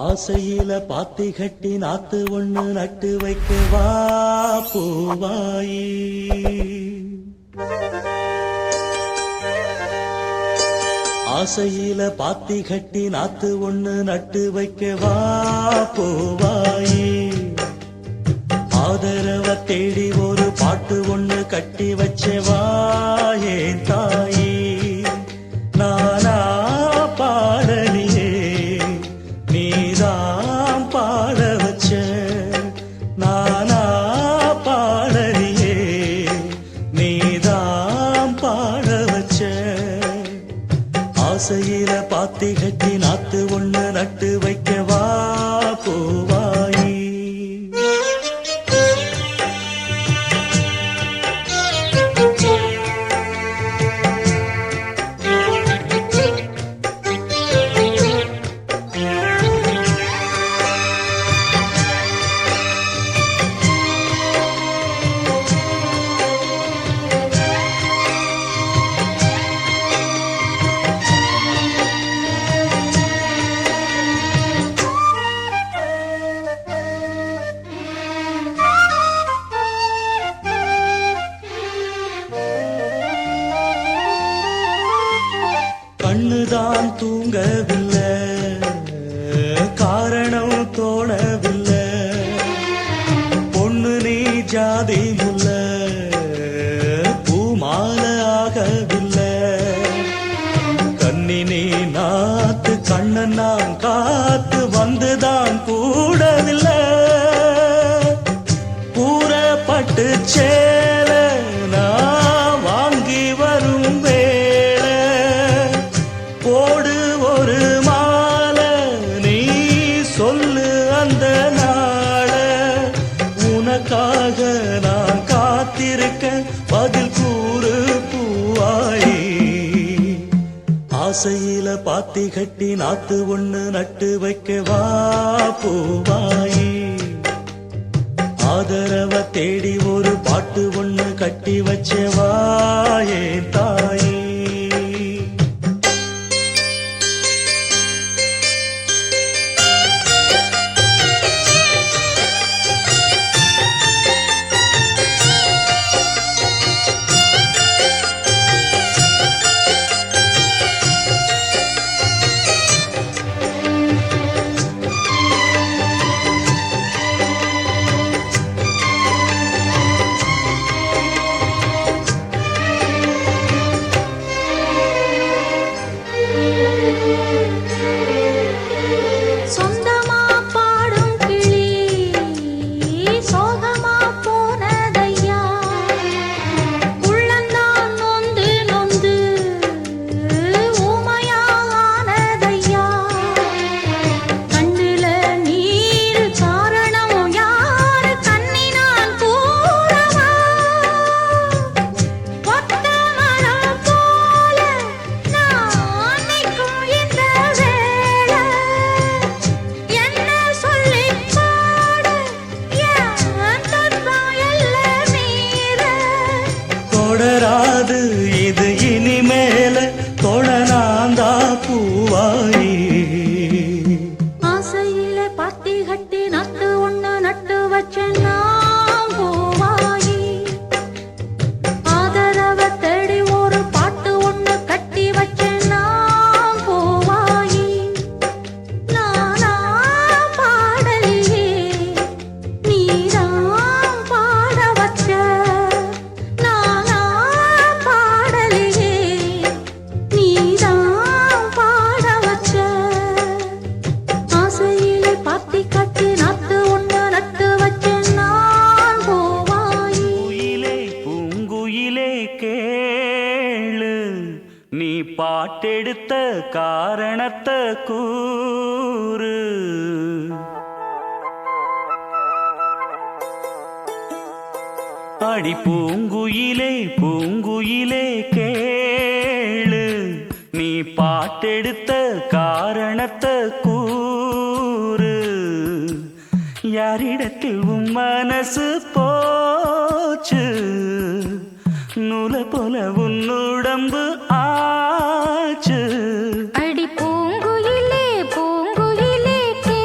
ஆசையில பாத்தி கட்டி நாத்து ஒண்ணு நட்டு வைக்க வா பூவாயி. ஆசையில பாத்தி கட்டி நாத்து ஒண்ணு நட்டு வைக்க வா பூவாயி. ஆதரவ தேடி ஒரு பாட்டு ஒண்ணு கட்டி வச்சவா ஏன் தாயி. நானா பாடலியே நீதான் பாட வச்ச. நானா பாடலியே நீதான் பாட வச்ச. ஆசையில பாத்தி கட்டி நாத்து ஒண்ணு நட்டு வைக்கவா பூவாயி. கண்ணுதான் தூங்கவில்லை, காரணம் தோணவில்லை. பொண்ணு நீ ஜாதி முல்ல, பூமால ஆகவில்லை. கண்ணி நீ நாத்து கண்ணன் நான் காத்து வந்துதான் கூடவில்லை. கூறப்பட்டு சேல நான் வாங்கி வரும் வேளை. போடு ஒரு மாலை நீ சொல்லு அந்த நாள. உனக்காக நான் காத்திருக்க பதில் கூறு பூவாயி. ஆசையில பாத்தி கட்டி நாத்து ஒண்ணு நட்டு வைக்கவா பூவாயி. ஆதரவ தேடி ஒரு பாட்டு ஒண்ணு கட்டி வச்சவா ஏன் தாயி. தொடராது இது இனிமேல தொடராந்தா பூவாயி. ஆசையில பாத்தி கட்டி நட்டு ஒண்ணு நட்டு வச்ச நான் பூவாயி. ஆதரவ தேடி ஒரு பாட்டு ஒண்ணு கட்டி வச்ச நான் பூவாயி. நானா பாடலியே நீதான் பாட வச்ச. கேளு நீ பாட்டெடுத்த காரணத்தை கூறு. அடி பூங்குயிலே பூங்குயிலே கேளு நீ பாட்டெடுத்த காரணத்தை கூறு. யாரிடத்தில் உன் மனசு போச்சு, நூல போல உன்னுடம்பு ஆச்சு. அடி பூங்குயிலே பூங்குயிலே கே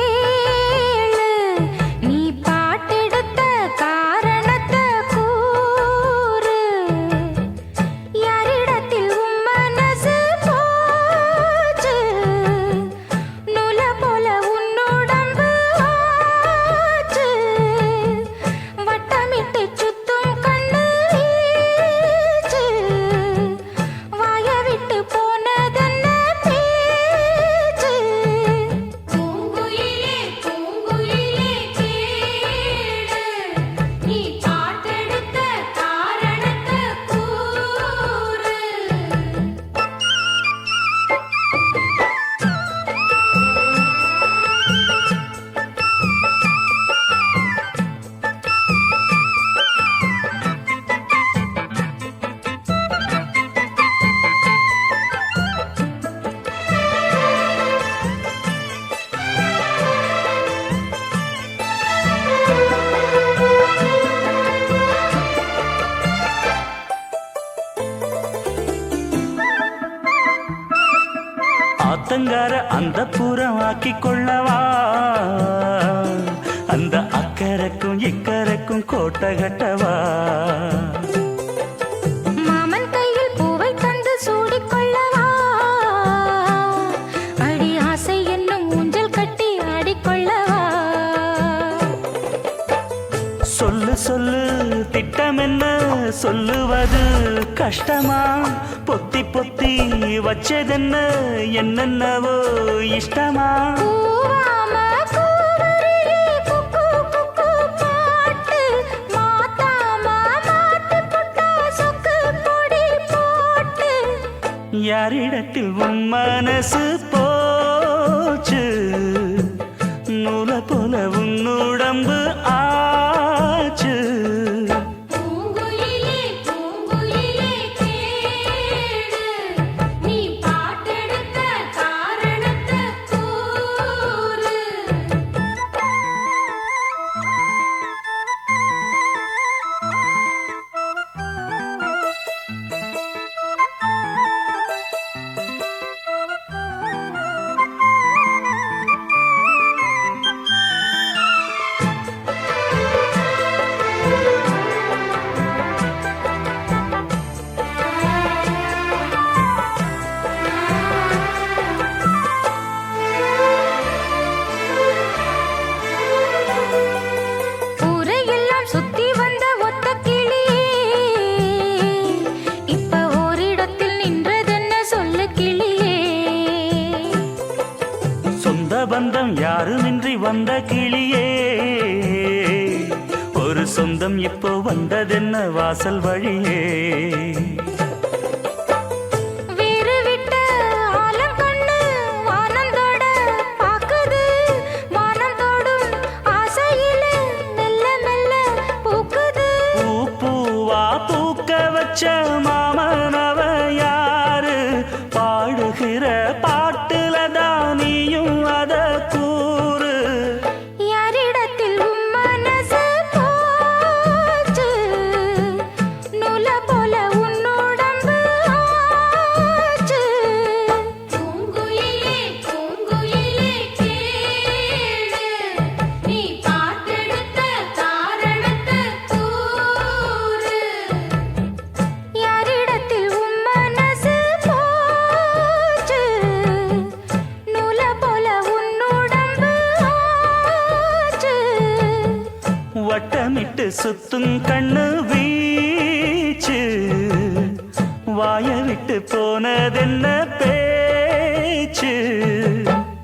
ஊருக்கார அந்த புறம் ஆக்கிக் கொள்ளவா அந்த அக்கறைக்கும் இக்கரைக்கும் கோட்டை கட்டவா மாமன் கையில் பூவை தந்து சூடிக்கொள்ளவா அடி ஆசை என்னும் ஊஞ்சல் கட்டி ஆடிக்கொள்ளவா சொல்லு சொல்லு திட்டம் என்ன சொல்லுவது கஷ்டமா பொத்தி பொத்தி வச்சதென்ன என்னென்னவோ இஷ்டமா பூவாம கூவருவி குக்கு குக்கு பாட்டு மாத்தாம மாட்டு புட்டா சொக்கு பொடி போட்டு யாரிடத்தில் உன் மனசு போச்சு நூலை போல உன் உடம்பு ஆச்சு பூங்குயிலே பூங்குயிலே கேடு நீ பாட்டெடுத்த காரணத்தை கூறு ஊரையெல்லாம் சுத்தி வந்த ஒத்த கிளியே இப்ப ஓரிடத்தில் நின்றதென்ன சொல்லு கிளியே சொந்த பந்தம் யாருமின்றி வந்த கிளியே ஒரு சொந்தம் இப்போ வந்ததென்ன வாசல் வழியே வீறு விட்ட ஆலங்கண்ணு வானந்தோட பாக்குது வானந்தோடும் ஆசையில மெல்ல மெல்ல பூக்குது பூ பூவா பூக்க வச்ச மாமனவ யாரு பாடுகிற பாட்டுல தானியும் அத கூறு யாரிடத்தில் உன் மனசு போச்சு நூல போல உன் உடம்பு ஆச்சு பூங்குயிலே பூங்குயிலே கேடு நீ பாட்டெடுத்த காரணத்தை கூறு யாரிடத்தில் உன் மனசு போச்சு நூல போல உன் உடம்பு ஆச்சு வட்டமிட்டு சுத்தும் கண்ணு வீச்சு வாய விட்டு போனதென்ன பேச்சு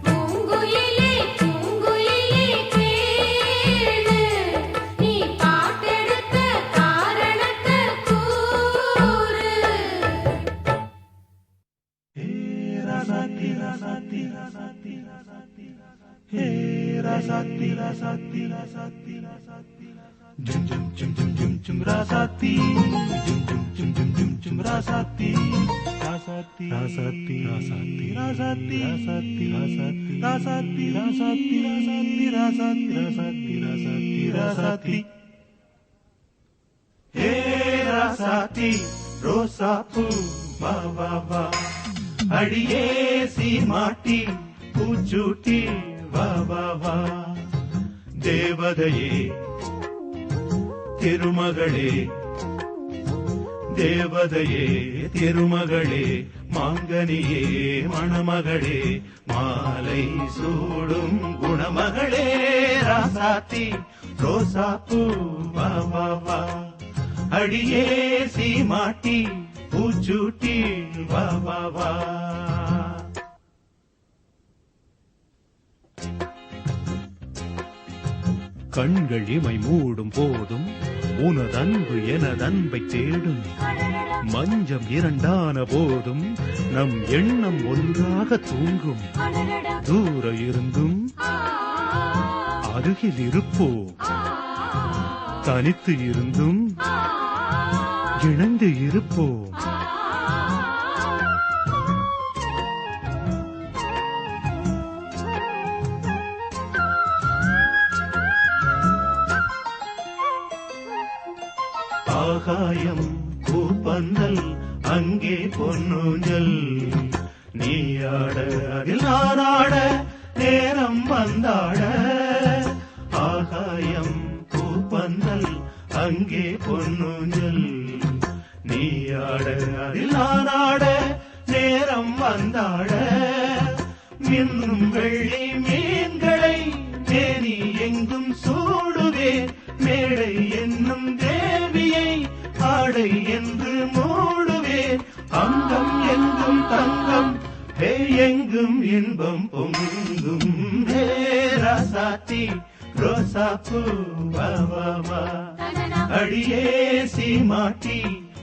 பூங்குயிலே பூங்குயிலே கேடு நீ பாட்டெடுத்த காரணத்தை கூறு ரோசாப்பூ வா வா வா அடியே சீமாட்டி பூச்சூட்டி வா வா வா தேவதையே திருமகளே தேவதையே திருமகளே மாங்கனியே மணமகளே மாலை சூடும் குணமகளே ராசாத்தி ரோசாப்பூ வா வா வா அடியே சீமாட்டி பூச்சூட்டி வா வா வா கண்கள் இமை மூடும் போதும் உனதன்பு எனதன்பை தேடும் மஞ்சம் இரண்டான போதும் நம் எண்ணம் ஒன்றாக தூங்கும் தூர இருந்தும் அருகில் இருப்போம் தனித்து இருந்தும் இணைந்து இருப்போம் ஆகாயம் பூப்பந்தல் அங்கே பொன்னூஞ்சல் நீயாட அதில் நானாட நேரம் வந்தாட ஆகாயம் பூப்பந்தல் அங்கே பொன்னூஞ்சல் நீயாட அதில் நானாட நேரம் வந்தாட மின்னும் வெள்ளி மீன்களை தேனி எங்கும் சூடுவேன் மேடை என்னும் தேவியை ஆடை என்று மூடுவேன் அங்கம் எங்கும் தங்கம் எங்கும் இன்பம் பொங்கும் ராசாத்தி ரோசாப்பூ வா அடியே சீமாட்டி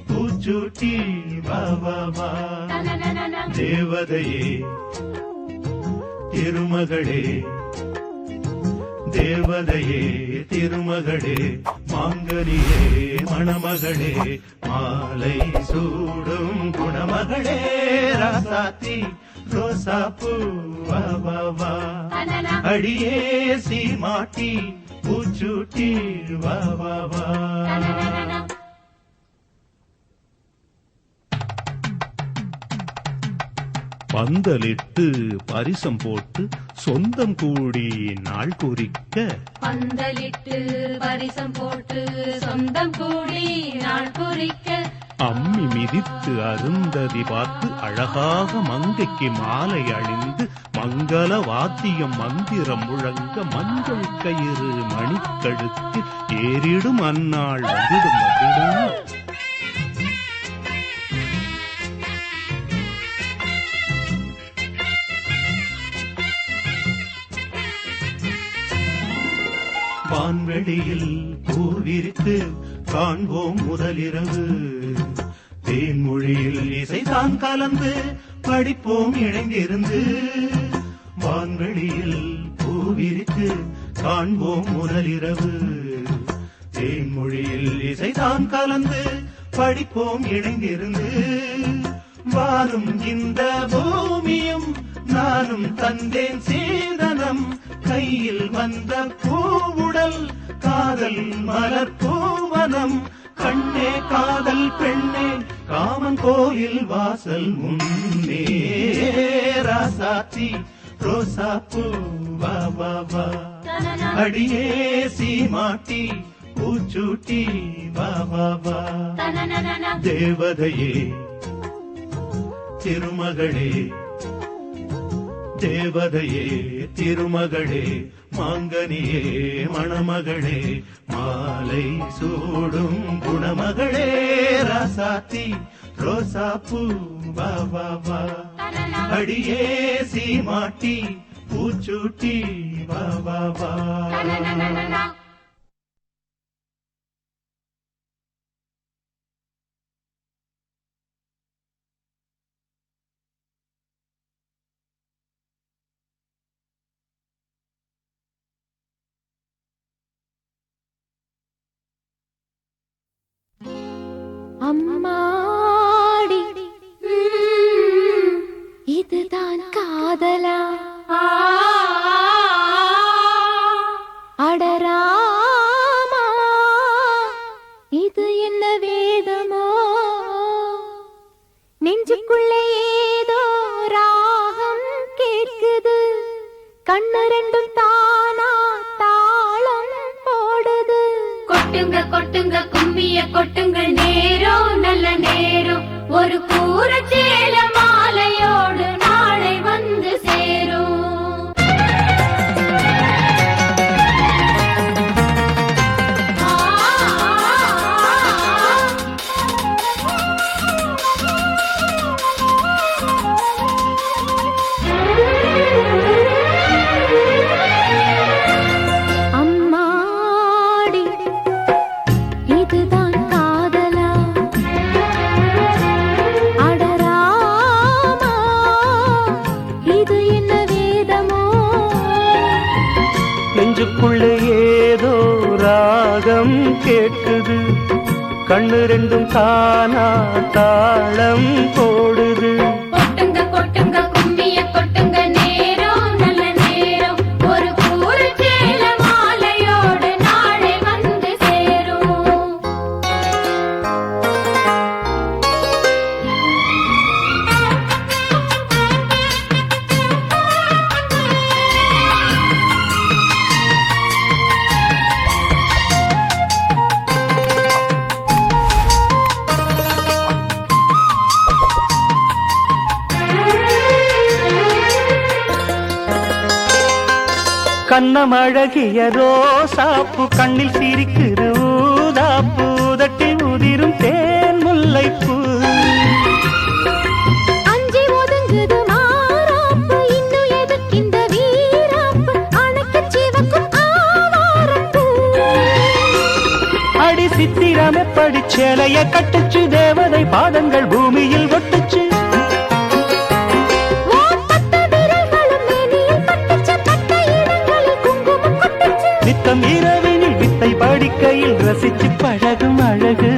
பூச்சூட்டி வா தேவதையே திருமகளே தேவதையே திருமகளே மாங்கனியே மணமகளே மாலை சூடும் குணமகளே ராசாத்தி ரோசாப்பூ வா அடியே சீமாட்டி பூச்சூட்டி வா பந்தலிட்டு பரிசம் போட்டு சொந்தம் கூடி நாள் குறிக்க பந்தலிட்டு பரிசம் போட்டு சொந்தம் கூடி நாள் குறிக்க அம்மி மிதித்து அருந்ததி பார்த்து அழகாக மங்கைக்கு மாலை அணிந்து மங்கள வாத்தியம் மந்திரம் முழங்க மஞ்சள் கயிறு மணிக்கழுத்து ஏறிடும் அந்நாள் வந்திடும் வந்திடும் வான்வெளியில் பூவிரித்து காண்போம் முதலிரவு தேன்மொழியில் இசைதான் கலந்து படிப்போம் இணைந்திருந்து வான்வெளியில் பூவிரித்து காண்போம் முதலிரவு தேன்மொழியில் இசைதான் கலந்து படிப்போம் இணைந்திருந்து வாரும் இந்த பூமியும் நானும் தந்தேன் சீதனம் கையில் வந்த பூவுடல் காதல் மலர் பூவனம் கண்ணே காதல் பெண்ணே காமன் கோயில் வாசல் முன்னே ராசாத்தி ரோசாப்பூ வா அடியே சீமாட்டி பூச்சூட்டி வா தேவதையே திருமகளே தேவதையே திருமகளே மாங்கனியே மணமகளே மாலை சூடும் குணமகளே ராசாத்தி ரோசாப்பூ வா அடியே சீமாட்டி பூச்சூட்டி வா அம்மாடி இதுதான் காதலா அடராமா இது என்ன வேதமோ நெஞ்சுக்குள்ளே ஏதோ ராகம் கேட்குது கண்ணு ரெண்டும் தானா தாளம் போடுது கொட்டுங்க கொட்டுங்க கும்மிய கொட்டுங்க நேரம் நல்ல நேரம் ஒரு கூரச்சேல மாலையோடு நாளை வந்து சேரும் அம்மாடி இதுதான் காதலா அடராமா இது என்ன வேதமோ நெஞ்சுக்குள்ளே ஏதோ ராகம் கேட்குது கண்ணு ரெண்டும் தானா தாளம் போடுது கொட்டுங்க கொட்டுங்க கும்மிய கொட்டுங்க நேரம் நல்ல நேரம் ஒரு கூரச்சேல மாலையோடு நாளை வந்து சேரும் கண்ணமழகிய ரோசாப்பு கண்ணில் சிரிக்குது ஊதாப்பு உதட்டில் உதிரும் தேன் முல்லைப்பூ அஞ்சி ஒதுங்குது மாறாப்பு இன்னும் எதுக்கிந்த வீராப்பு அணைக்கு சிவக்கும் ஆவாரப்பூ அடி சித்திரம் எப்படி சேலைய கட்டுச்சு தேவதை பாதங்கள் பூமியில் ஒட்டுச்சு நித்தம் இரவினில் வித்தை படிக்கையில் ரசிச்சு பழகும் அழகு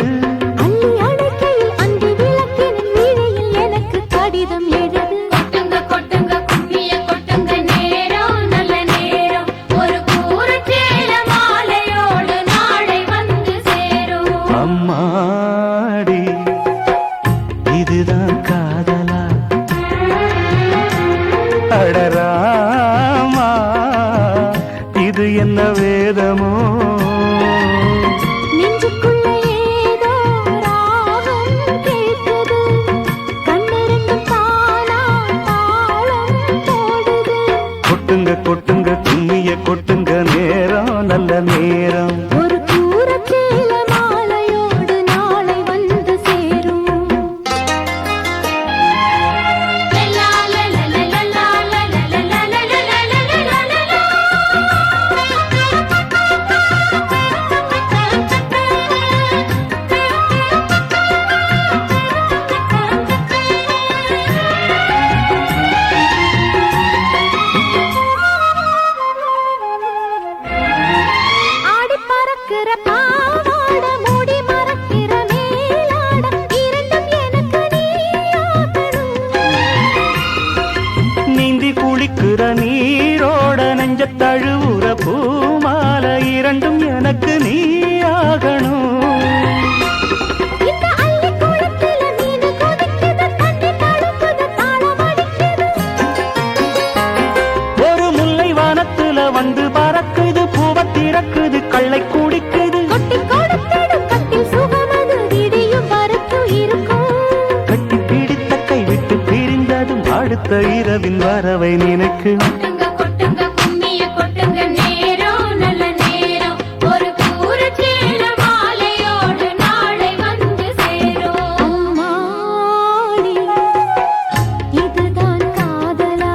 அள்ளி அணைக்கையில் அன்று விளக்கினின் வீணையில் எனக்கு கடிதம் எழுது கொட்டுங்க கொட்டுங்க கும்மிய கொட்டுங்க நேரம் நல்ல நேரம் ஒரு கூரச்சேல மாலையோடு நாளை வந்து சேரும் அம்மாடி இதுதான் காதலா அடராமா இது என்ன வேதமோ நெஞ்சுக்குள்ள ஏதோ ராகம் கேட்குது கண்ணிரண்டும் தானா தாளம் போடுது கொட்டுங்க கொட்டுங்க கும்மிய கொட்டுங்க நேரம் நல்ல நேரம் ஒரு கூரச்சேல மாலையோடு நாளை வந்து சேரும் லலா லலா லலா லலா லலா ஆடி பறக்கிற பாவாட மூடி மறக்கிற மேலாட இரண்டும் எனக்கு நீயாகணும் நீந்தி குளிக்கிற நீரோட நெஞ்ச தழுவுற பூமால இரண்டும் எனக்கு நீ ஆகணும் இந்த அள்ளி குளத்தில மீன் கொதிக்குது தண்ணி தழும்புது தாளம் அடிக்குது ஒரு முல்லை வானத்துல வந்து பறக்குது பூவ திறக்குது கள்ளை குடிக்குது கொட்டி கொடுத்திடும் கட்டில் சுகமது விடியும் வரைக்கும் இருக்கும் கட்டி பிடித்த கை விட்டு பிரிந்ததும் அடுத்த இரவின் வரவை நினைக்கு கொட்டுங்க கொட்டுங்க கும்மிய கொட்டுங்க நேரம் நல்ல நேரம் ஒரு கூரச்சேல மாலையோடு நாளை வந்து சேரும் அம்மாடி இதுதான் காதலா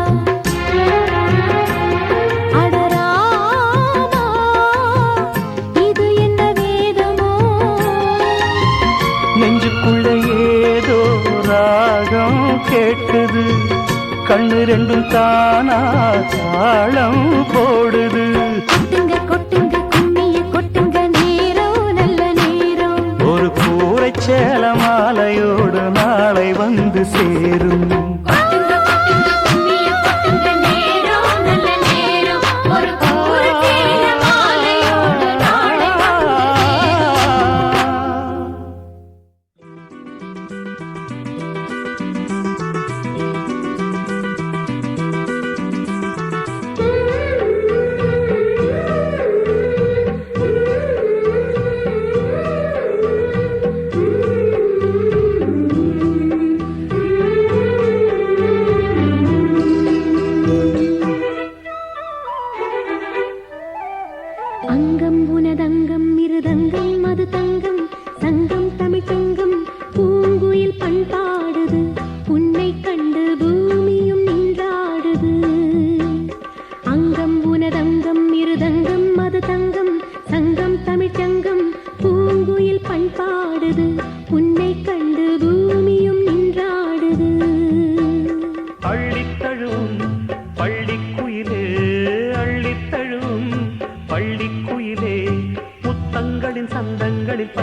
அடராமா இது என்ன வேதமோ நெஞ்சுக்குள்ள ஏதோ ராகம் கேட்குது கண்ணு ரெண்டும் தானா தாளம் போடுது கொட்டுங்க கொட்டுங்க கும்மிய கொட்டுங்க நேரம் நல்ல நேரம் ஒரு கூரைச்சேல மாலையோடு நாளை வந்து சேரும் கொட்டுங்க கொட்டுங்க கும்மிய கொட்டுங்க நேரம் நல்ல நேரம் ஒரு கூரச்சேல மாலையோடு நாளை வந்து அங்கம் உனதங்கம் இருதங்கம் மது தங்கம் சங்கம் தமிழ் தங்கம் பூங்குயில் பண்பாடுது உன்னை கண்டு பூமியும் நின்றாடுது அங்கம் உனதங்கம் இருதங்கம் மது தங்கம் சங்கம் தமிழ் சங்கம் பூங்குயில் பண்பாடுது உன்னை கண்டு பூமியும் நின்றாடுது அள்ளித்தழுவும் பள்ளிக்குயிலே அள்ளித்தழுவும் பள்ளிக்குயிலே முத்தங்களின் சந்தங்களில்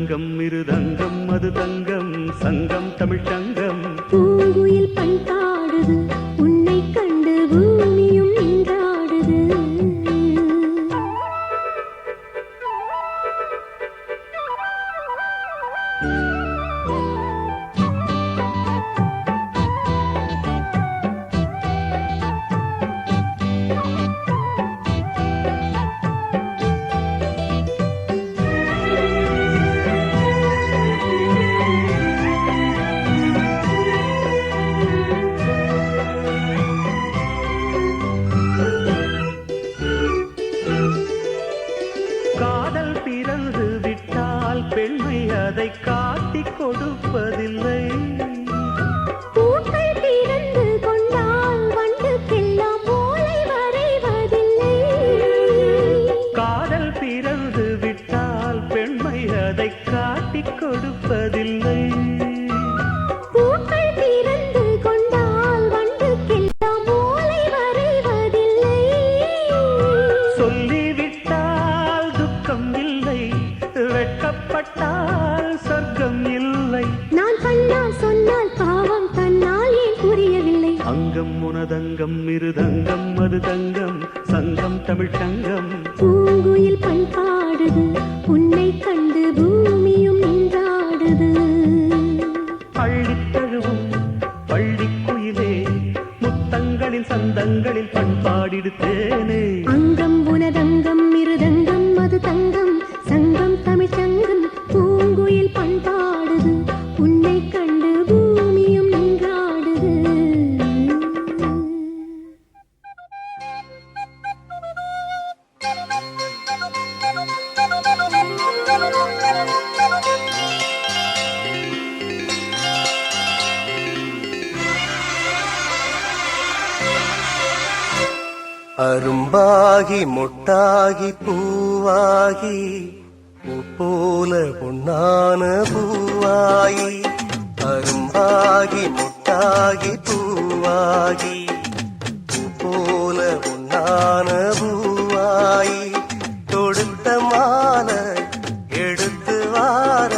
உனதங்கம் மிருதங்கம் அது தங்கம் சங்கம் தமிழ் சங்கம் பூங்குயில் பண்பாடுது உன்னை கண்டு பூமியும் நின்றாடுது காதல் பிறந்து விட்டால் பெண்மை அதை காட்டிக் கொடுப்பதில்லை பூக்கள் பிறந்து கொண்டால் வண்டுக்கெல்லாம் ஓலை வரைவதில்லை காதல் பிறந்து விட்டால் பெண்மை அதை காட்டிக் கொடுப்பதில்லை பூக்கள் பிறந்து கொண்டால் வண்டுக்கெல்லாம் ஓலை வரைவதில்லை சொல்லிவிட்டால் துக்கம் இல்லை வெட்கப்பட்டால் சொர்க்கம் இல்லை நான் கண்ணால் சொன்னால் பாவம் தன்னால் ஏன் புரியவில்லை அங்கம் உனதங்கம் மிருதங்கம் அது தங்கம் சங்கம் தமிழ் சங்கம் பூங்குயில் பண்பாடுது உன்னை கண்டு பூமியும் நின்றாடுது பள்ளித் தழுவும் பள்ளிக்குயிலே முத்தங்களின் சந்தங்களில் பண்பாடிடுத்தேனே அங்கம் உனதங்கம் மிருதங்கம் அது தங்கம் சங்கம் தமிழ் சங்கம் பூங்குயில் பண்பாடுது உன்னை கண்டு பூமியும் நின்றாடுது அரும்பாகி மொட்டாகி பூவாகி பூ போல பொன்னான பூவாயி அரும்பாகி மொட்டாகி பூவாகி பூ போல பொன்னான பூவாயி தொடுத்த மாலை எடுத்து வார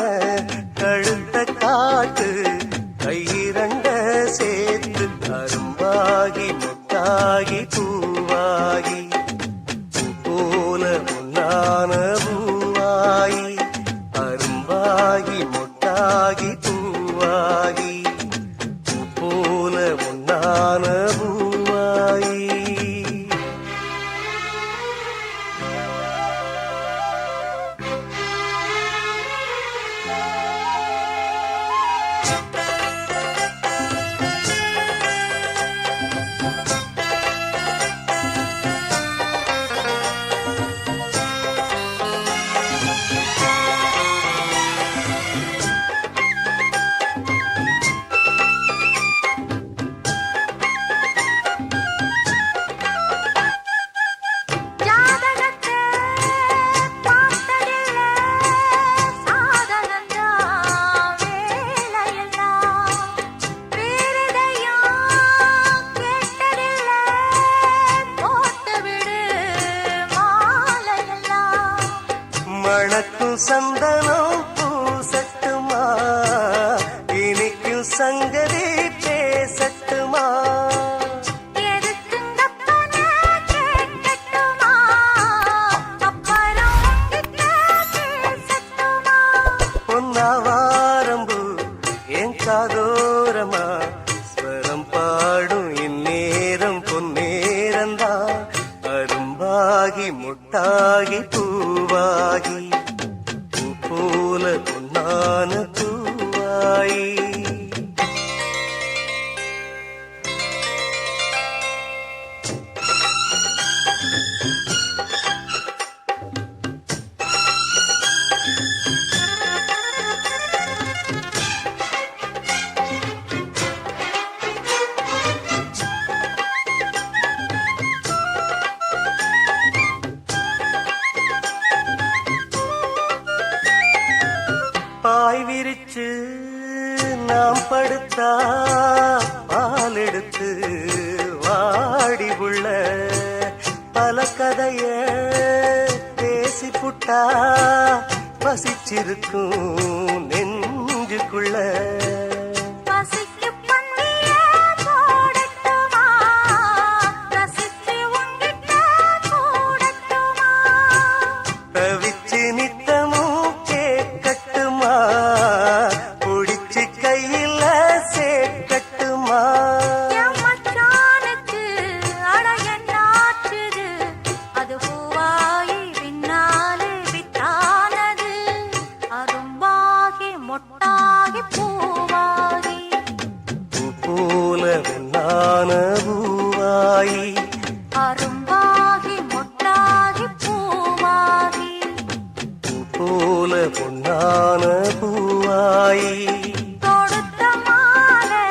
கழுத்த காட்டு கையிரண்ட சேர்த்து அரும்பாகி மொட்டாகி பூவாகி பூ போல பொன்னான பூவாயி அரும்பாகி மொட்டாகி பூவாகி பூ போல பொன்னான பூவாயி ஜாதகத்தை பார்த்ததில்லை சாதனந்தான் வேலையெல்லாம் வேறெதையும் கேட்டதில்லை போட்டுவிடு மாலையெல்லாம் மணக்கும் சந்தனம் பூசட்டுமா இனிக்கும் சங்கதி பேசட்டுமா எதுக்குங்கப்பன கேட்கட்டுமா அப்புறம் உங்கிட்ட பேசட்டுமா பொன்னாவாரம்பு என் காதோரமா ஸ்வரம் பாடும் இந்நேரம் பொன்னேரந்தா அரும்பாகி முட்டாகி பூவாகி பூ போல பொன்னான பூவாயி பாய் விரிச்சு நாம் படுத்தா பால் எடுத்து வாடி உள்ள பல கதைய பேசி புட்டா வசிச்சிருக்கும் நெஞ்சுக்குள்ள பசிக்கு பந்திய போடட்டுமா ரசிச்சு உங்கிட்ட கூடட்டுமா தவிச்சு நித்தமும் கேட்கட்டுமா புடிச்சு கையில சேர்க்கட்டுமா என் மச்சானுக்கு அட என்னாச்சுது அது பூவாயி பின்னாலே வித்தானது அரும்பாகி மொட்டாகி பூவாகி பூ போல வெண்ணான பூவாயி அரும்பாகி மொட்டாகி பூவாகி பூ போல பொன்னான பூவாயி தொடுத்த மாலை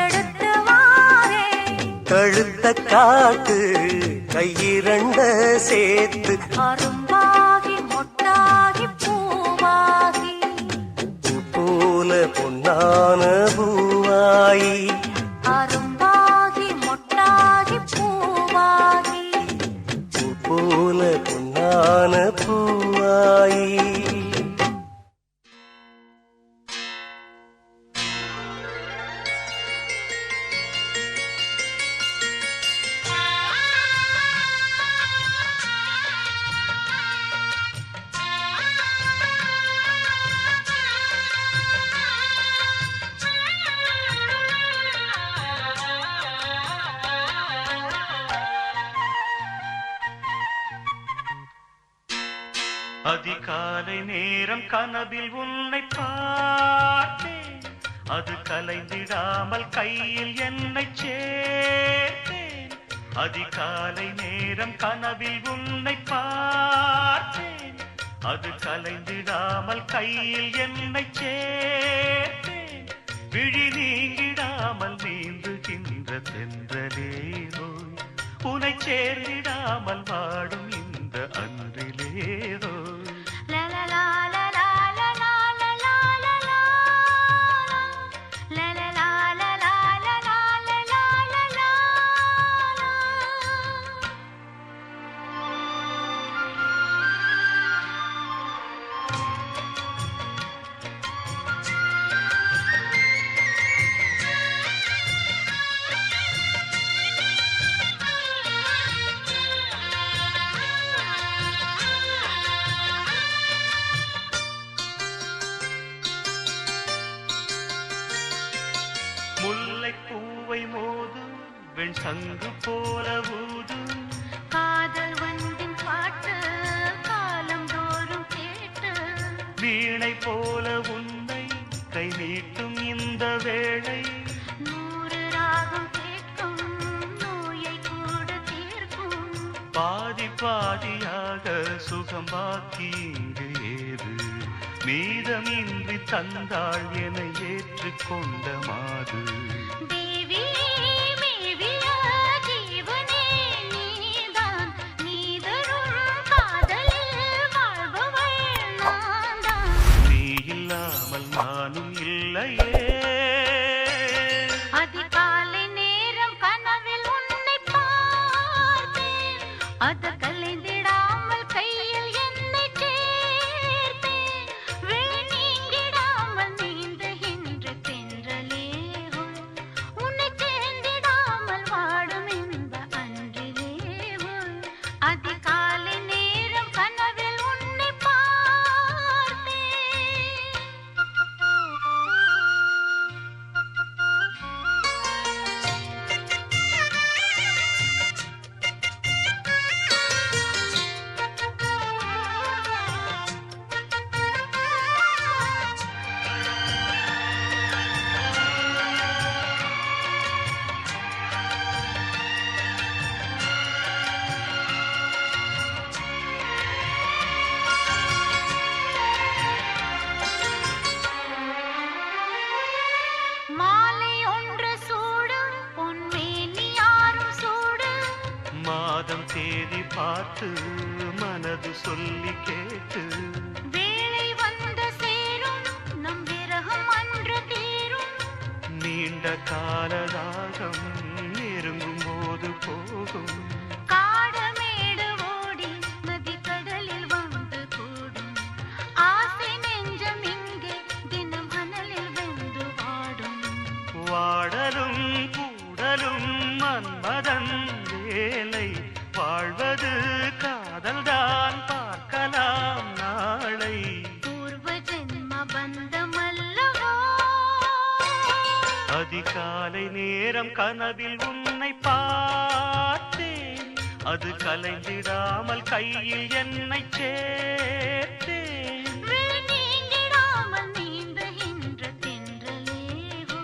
எடுத்து வாரே கழுத்த காட்டு கையிரண்ட சேர்த்து அரும்பாகி மொட்டாகி பூவாகி பூ போல பொன்னான பூவாயி அரும்பாகி மொட்டாகி பூவாகி பூ போல பொன்னான பூவாயி அதிகாலை நேரம் கனவில் உன்னை பார்த்தேன் அது கலைந்திடாமல் கையில் என்னை சேர்த்தேன் அதிகாலை நேரம் கனவில் உன்னை பார்த்தேன் அது கலைந்திடாமல் கையில் என்னை சேர்த்தேன் விழி நீங்கிடாமல் நீந்துகின்ற தென்றலேரோ உனை சேர்ந்திடாமல் வாடும் இந்த அன்றிலேரோ முல்லை பூவை மோது வெண் சங்கு போல ஊது காதல் வண்டின் பாட்டு காலம் தோறும் கேட்டு வீணை போல உன்னை கை நீட்டும் இந்த வேளை 100 ராகம் கேட்கும் நோயை கூட தீர்க்கும் பாதி பாதியாக சுகம் பாக்கி இங்கு ஏது மீதமின்றி தந்தாள் என ஏற்றுக்கொண்ட மாது தேவி மேவிய ஜீவனே நீதான் நீதரும் காதலில் வாழ்பவள் நான்தான் நீ இல்லாமல் நானும் இல்லையே அதிகாலை நேரம் கனவில் உன்னை பார்த்தேன் அது கலைந்திடாமல் கையில் என்னை சேர்த்தேன் விழி நீங்கிடாமல் நீந்துகின்ற தென்றலே உன்னை சேர்ந்திடாமல் வாடும் இந்த அன்றிலே அதிகாலை நேரம் கனவில் உன்னை பார்த்தேன் மாலை ஒன்று சூடு பொன்மேனி யாரும் சூடு மாதம் தேதி பார்த்து மனது சொல்லி கேட்டு வேளை வந்து சேரும் நம் விரகம் அன்று தீரும் நீண்ட காலதாகம் நெருங்கும் போது போகும் காடமேடு ஓடி நதி கடலில் வந்து கூடும் மாலை நேரம் கனவில் உன்னை பார்த்தேன், அது கலைந்திடாமல் கையில் என்னை சேர்த்தேன். நீங்கிடாமல் நீந்துகின்ற தென்றலேவோ,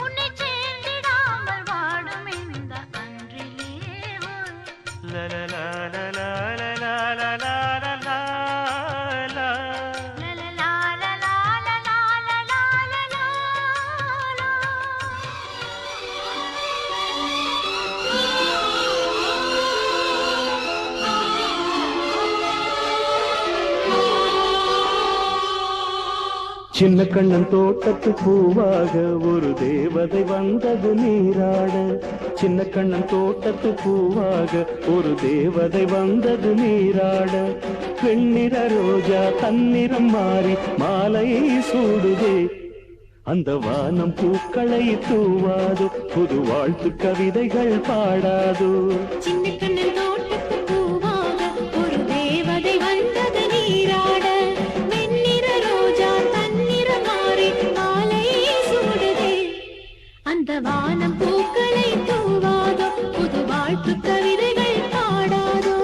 உன்னை சேர்ந்திடாமல் வாடும் இந்த அன்றிலேவோ. சின்ன கண்ணன் தோட்டத்து பூவாக ஒரு தேவதை வந்தது நீராட. சின்ன கண்ணன் தோட்டத்து பூவாக ஒரு தேவதை வந்தது நீராட. வெண்ணிற ரோஜா தன்னிறம் மாறி மாலையை சூடுதே, அந்த வானம் பூக்களை தூவாதோ, புது வாழ்த்து கவிதைகள் பாடாதோ. சின்ன கண்ணன் தோட்டத்து பூவாக ஒரு தேவதை வந்தது நீராட. வெண்ணிற ரோஜா தன்னிறம் மாறி மாலையை சூடுதே, அந்த வானம் பூக்களை தூவாதோ, புது வாழ்த்து கவிதைகள் பாடாதோ.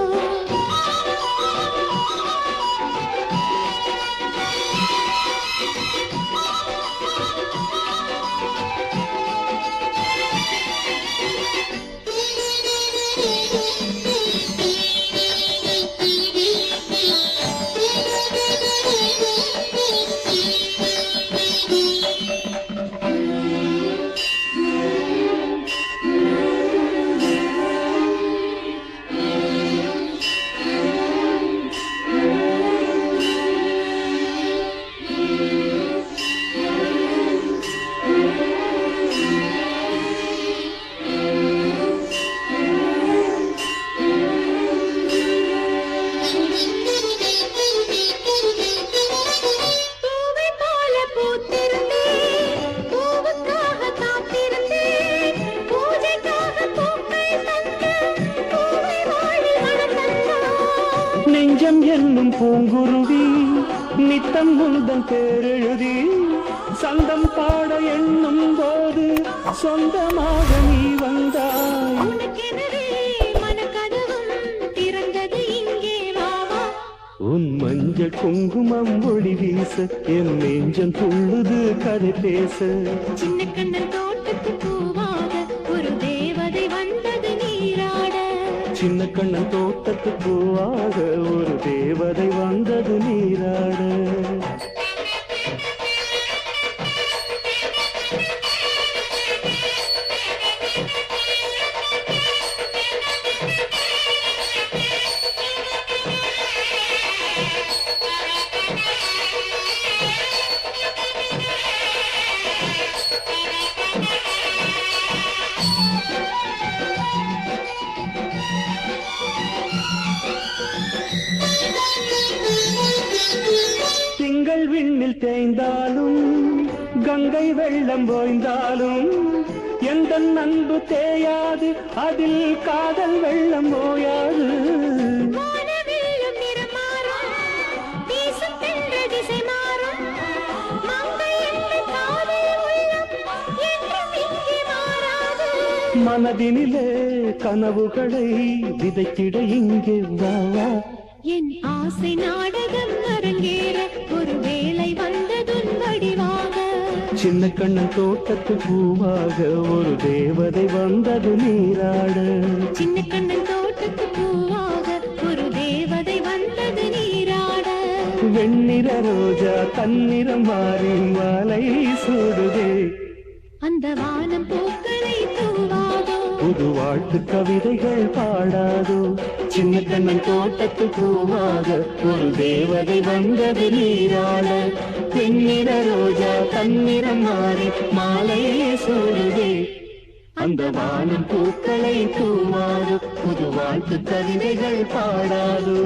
நெஞ்சம் என்னும் பூங்குருவி நித்தம் முந்தன் பேரெழுதி சந்தம் பாட எண்ணும் போது சொந்தமாக நீ வந்தாய். உன் மஞ்சள் குங்குமம் ஒளி வீச என் நெஞ்சம் துள்ளுது கதை பேச. சின்ன கண்ணன் தோட்டத்து பூவாக ஒரு தேவதை வந்தது நீராட. சின்ன கண்ணன் தோட்டத்து பூவாக ஒரு தேவதை வந்தது நீராட. திங்கள் விண்ணில் தேய்ந்தாலும் கங்கை வெள்ளம் ஓய்ந்தாலும் எந்த அன்பு தேயாது, அதில் காதல் வெள்ளம் ஓயாது. மனதினிலே கனவுகளை விதைத்திட இங்கே வா. என் ஆசை நாடகம் அரங்கேற ஒரு வேளை வந்ததுன் வடிவாக. சின்ன கண்ணன் தோட்டத்து பூவாக ஒரு தேவதை வந்தது நீராட. சின்ன கண்ணன் தோட்டத்து பூவாக ஒரு தேவதை வந்தது நீராட. வெண்ணிற ரோஜா தன்னிறம் மாறி மாலை சூடுதே, அந்த வானம் பூக்களை தூவாதோ, புது வாழ்த்து கவிதைகள் பாடாதோ. சின்ன கண்ணன் தோட்டத்து பூவாக ஒரு தேவதை வந்தது நீராட. வெண்ணிற ரோஜா தன்னிறம் மாறி மாலையே சூடுதே, அந்த வானம் பூக்களை தூவாதோ, புது வாழ்த்து கவிதைகள் பாடாதோ.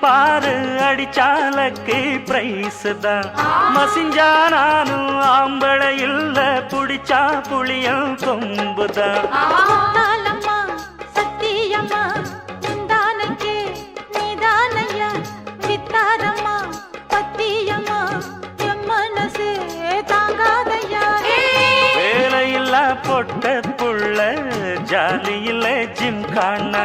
பாரு அடிச்சாலக்கு பிரைஸ் தான் மசிஞ்சா நானும் ஆம்பளை இல்ல புடிச்சா புளியம் கொம்புதான் தாளம்மா சத்தியம்மா உந்தானக்கே நீதானையா வித்தாரம்மா பத்தியம்மா என் மனசே தாங்காதையா வேலையில்லா பொட்ட புள்ள ஜாலியில ஜிம் காணா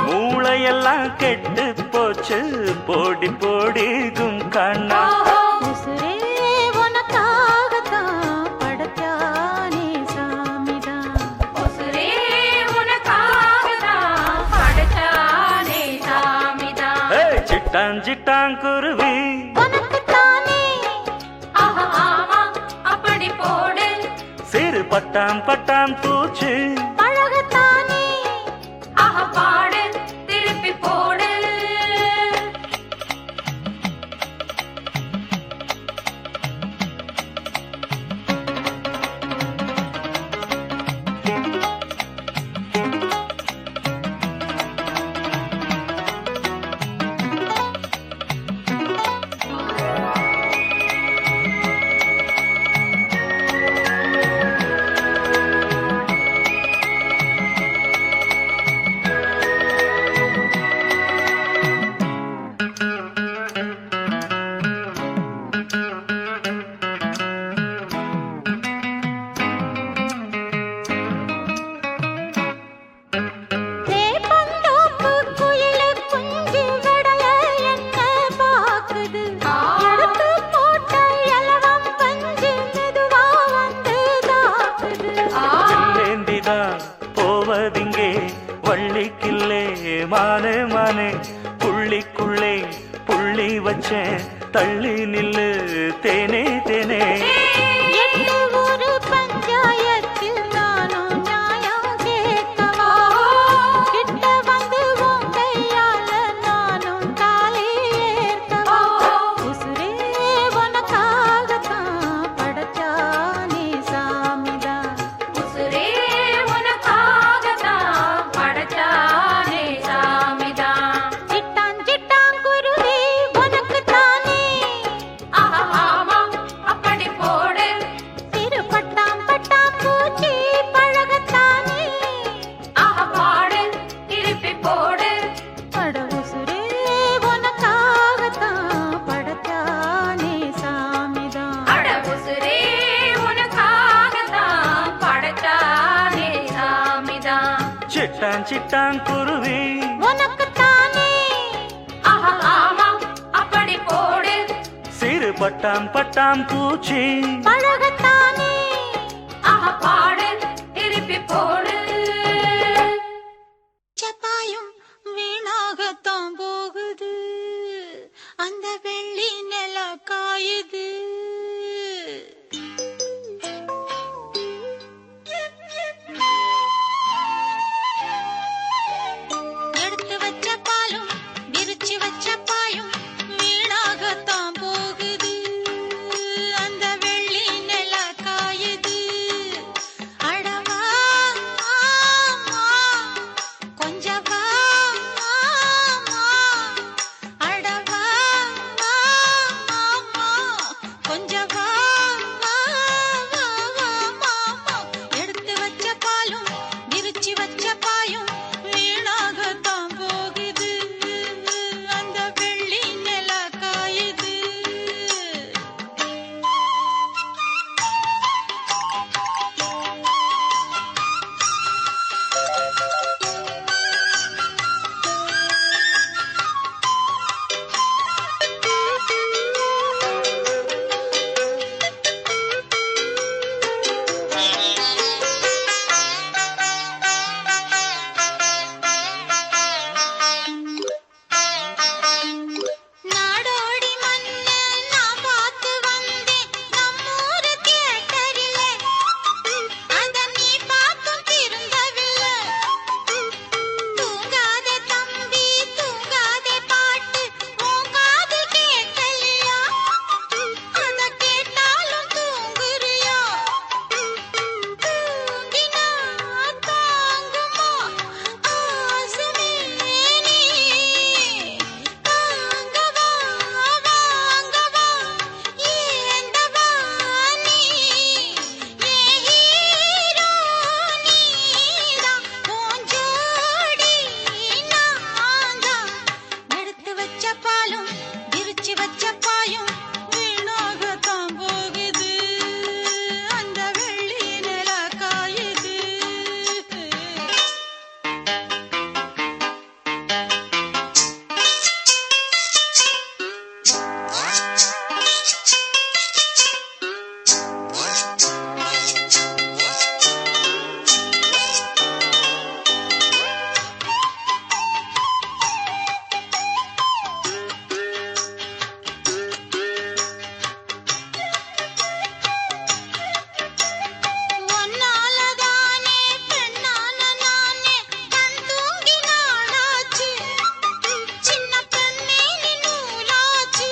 மூளையெல்லாம் கெட்டு போச்சு போடி போடி கும் காணா உசுரே உனக்காகத்தான் படைச்சானே சாமிதான் உசுரே உனக்காகத்தான் படைச்சானே சாமிதான் சிட்டான் சிட்டான் குருவி உனக்குத்தானே ஆஹா ஆமா அப்படி போடு சிறு பட்டாம் பட்டாம் பூச்சு பழகத்தானே ஆஹா பாடு திருப்பி போடு போவதிங்கே வள்ளிக்கில்லே மானே மானே புள்ளிக்குள்ளே புள்ளி வச்சேன் தள்ளி நில்லு தேனே தேனே ஒரு பஞ்சாயத்தில் நானும் நியாயம் கேட்கவா கிட்ட வந்து உன் கையால நானும் தாலி ஏற்கவா உசுரே உனக்காகத்தான் படைச்சானே சாமிதான் உசுரே உனக்காகத்தான் படைச்சானே சாமிதான் சிட்டான் சிட்டான் குருவி உனக்குத்தானே ஆஹா ஆமா அப்படி போடு சிறு பட்டாம் பட்டாம் பூச்சி பழகத்தானே ஆஹா பாடு திருப்பி போடு அட உசுரே உனக்காகத்தான் படைச்சானே சாமிதான் அட உசுரே உனக்காகத்தான் படைச்சானே சாமிதான் சிட்டான் சிட்டான் குருவி உனக்குத்தானே ஆஹா ஆமா அப்படி போடு சிறு பட்டாம் பட்டாம் பூச்சி பழகத்தானே ஆஹா பாடு திருப்பி போடு சப்பாயும் வீணாகத்தான் போகுது அந்த வெள்ளி நில காயுது எடுத்து வச்ச பாலும் விரிச்சு வச்ச பாயும் வீணாகத்தான் போகுது அந்த வெள்ளி நில காயுது அடவா வச்ச பாலும் விரிச்சு வச்ச பாயும் வீணாகத்தான் போகுது அந்த வெள்ளி நில காயுது ஒன்னாலதானே பெண்ணான நானே கண் தூங்கி நாளாச்சு சின்ன பெண்ணே நீ நூலாச்சு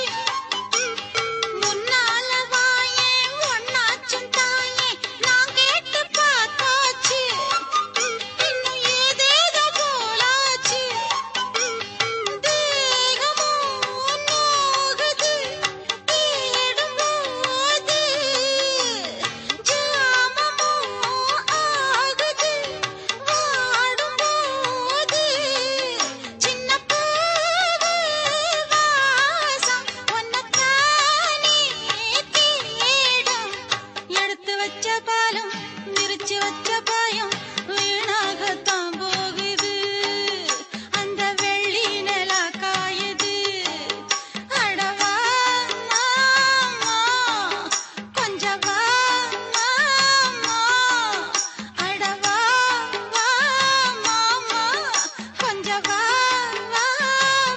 முன்னால வாயே ஒன்னாச்சும் தாயே நான் கேட்டு பார்த்தாச்சு இன்னும் ஏதேதோ போலாச்சு தேகமோ நோகுது தேடும்போது ஜாமமோ ஆகுது வாடும்போது சின்ன பூவு வாசம் ஒன்னத்தானே தேடும் எடுத்து வச்ச பாலும் விரிச்சு வச்ச பாயும் வீணாகத்தான் போகுது அந்த வெள்ளி நில காயுது அடவா மாமா கொஞ்சம் வா மாமா அடவா வா மாமா கொஞ்சம் வா வா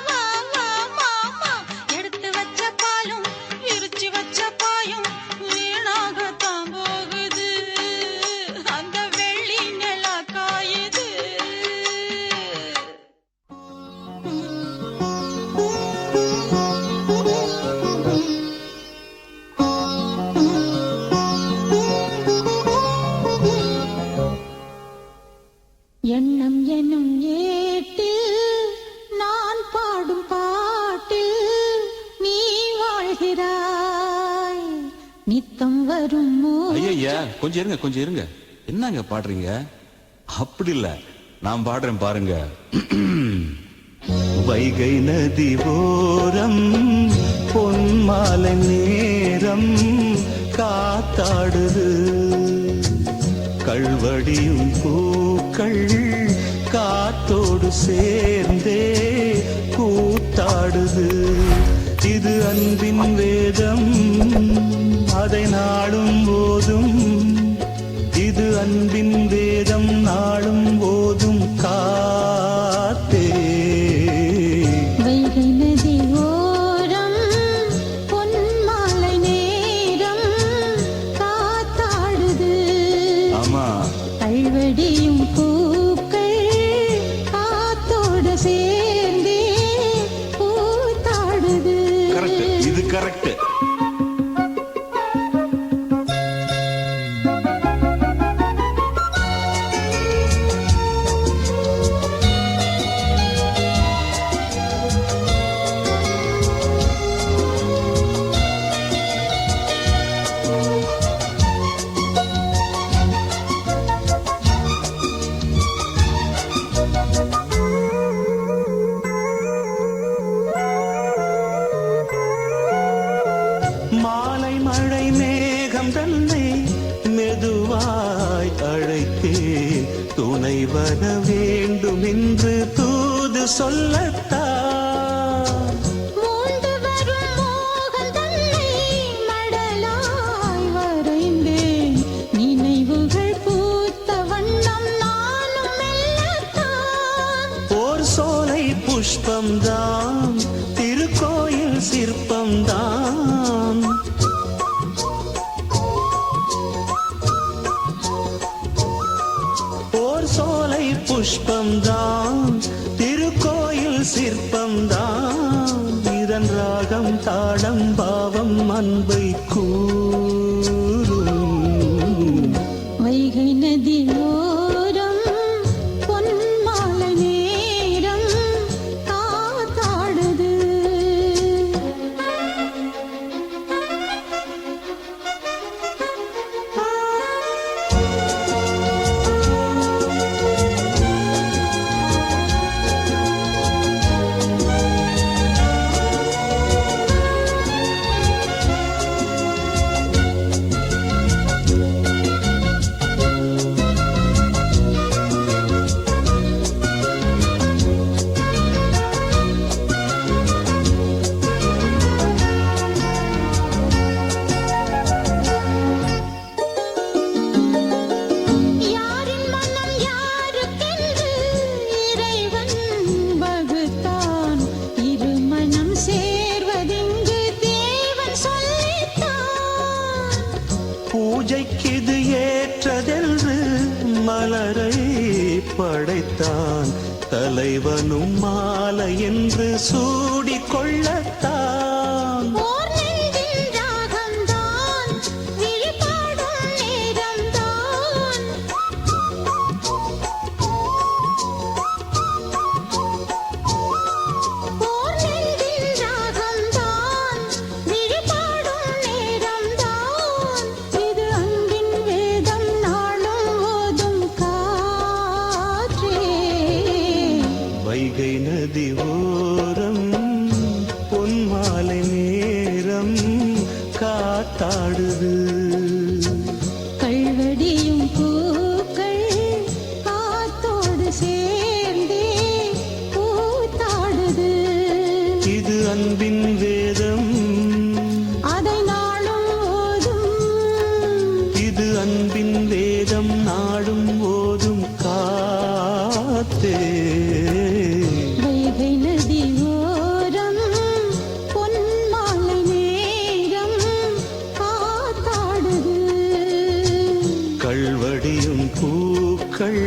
வா வா மாமா எடுத்து வச்ச பாலும் விரிச்சு வச்ச பாயும் வீணாகத்தான் போகுது அந்த வெள்ளி நில காயுது எண்ணம் என்னும் ஏட்டில் நான் பாடும் பாட்டில் நீ வாழ்கிறாய் நித்தம் வரும் ஐயா கொஞ்சம் இருங்க கொஞ்சம் இருங்க. என்னங்க பாடுறீங்க? அப்படி இல்ல, நான் பாடுறேன் பாருங்க. வைகை நதி ஓரம் பொன்மாலை நேரம் காத்தாடுது கள்வடியும் பூக்கள் காத்தோடு சேர்ந்தே கூத்தாடுது இது அன்பின் வேதம் அதை நாளும் போதும் இது அன்பின் வேதம் நாளும் போதும் காத்தே வைகை நதி ஓரம் பொன்மாலை நேரம் காத்தாடுது ஆமா, கள்வடியும் பூக்கள் காத்தோடு சேர்ந்தே கூத்தாடுது கரெக்ட், இது கரெக்ட். மாலை மழை மேகம் தன்னை மெதுவாய் அழைத்தேன் துணை வர வேண்டும் என்று தூது சொல்லத்தான் மூண்டு வரும் மோகம் தன்னை மடலாய் வரைந்தேன் நினைவுகள் பூத்த வண்ணம் நானும் மெல்லத்தான் ஓர் சோலை புஷ்பம்தான் திருக்கோயில் சிற்பம்தான் ஓர் சோலை புஷ்பம்தான் திருக்கோயில் சிற்பம்தான் இதன் ராகம் தாளம் பாவம் அன்பை கூறும் வைகை நதி ஓரம் பொன்மாலை நேரம் காத்தாடுது படைத்தான் தலைவனும் மாலை என்று சூடிக்கொள்ளத்தான் ஓர் நெஞ்சில் ராகம்தான் விழிபாடும் நேரம்தான் ஓர் நெஞ்சில் ராகம்தான் விழிபாடும் நேரம்தான் இது அன்பின் வேதம் நாளும் ஓதும் காற்றே வைகை நதி ஓரம் பொன்மாலை நேரம் காத்தாடுது கல்வடியும் பூக்கள் காத்தோடு சேர்ந்தே கூத்தாடுது இது அன்பின் வேதம் அதை நாளும் ஓதும் இது அன்பின் வேதம் நாடும் ஓதும் காத்தே வைகை நதி ஓரம் பொன்மாலை நேரம் காத்தாடுது கல்வடியும் பூக்கள்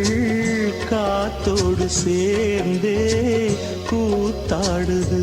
காத்தோடு சேர்ந்தே கூத்தாடுது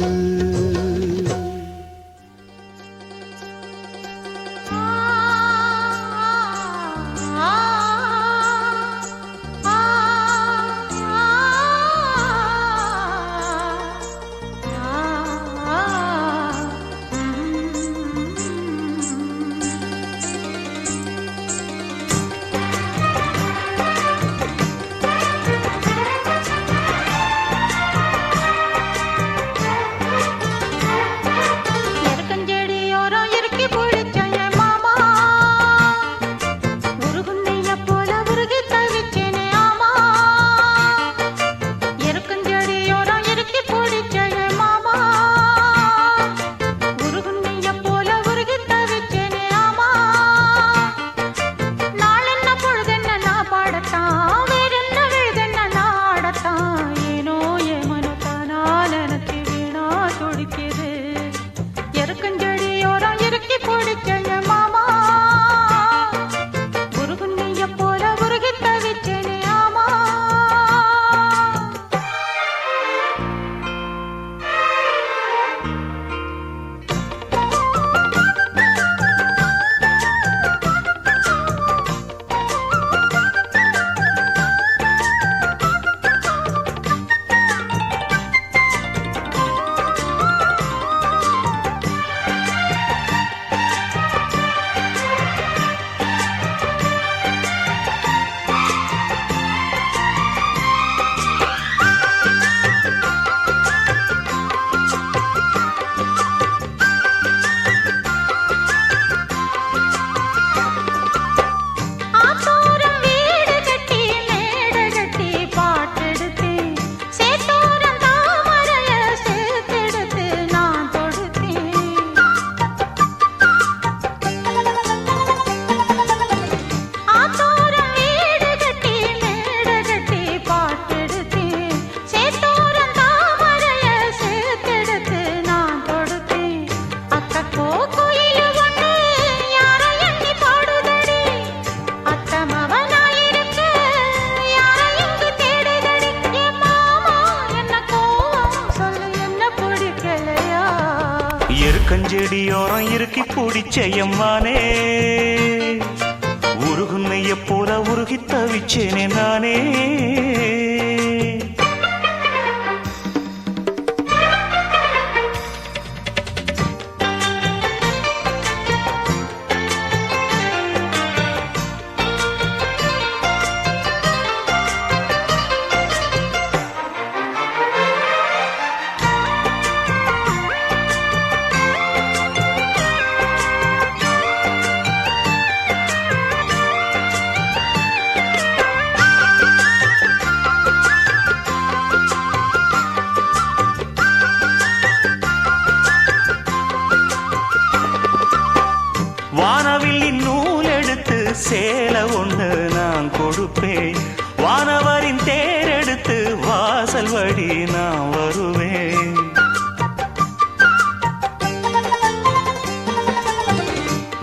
எருக்கஞ்செடியோரம் இறுக்கி பிடிச்ச என் மாமா உருகுன்னைய போல உருகி தவிச்சேனே ஆமா எருக்கஞ்செடியோரம் இறுக்கி பிடிச்ச என் மாமா உருகுன்னைய போல உருகி தவிச்சேனே ஆமா நாளென்ன பொழுதென்ன நான் பாடத்தான் வேறென்ன விழுதென்ன நான் ஆடத்தான் ஏனோ என் மனத்தானா நினைச்சு வீணா துடிக்குது எருக்கஞ்செடியோரம் இறுக்கி பிடிச்ச என் மாமா உருகுன்னைய போல உருகி தவிச்சேனே ஆமா ஆத்தோரம் வீடு கட்டி மேடை கட்டி பாட்டெடுத்தேன் சேத்தோரம் தாமரைய சேர்த்தெடுத்து நான் தொடுத்தேன் ஆத்தோரம் வீடு கட்டி மேடை கட்டி பாட்டெடுத்தேன் சேத்தோரம் தாமரைய சேர்த்தெடுத்து நான் தொடுத்தேன் அக்கோ கோயில் ஒண்ணு யாரை எண்ணி பாடுதடி அத்தமவனாயிருக்க யாரை இங்கு தேடுதடி என் மாமா என்ன கோவம் சொல்லு என்ன பிடிக்கலையா எருக்கஞ்செடியோரம் இறுக்கி பிடிச்ச எம்மானே உருகுன்னைய போல உருகி தவிச்சேனே நானே வானவில்லின் நூல் எடுத்து சேலை ஒண்ணு நான் கொடுப்பேன் வானவரின் தேரெடுத்து வாசல் வழி நான் வருவேன்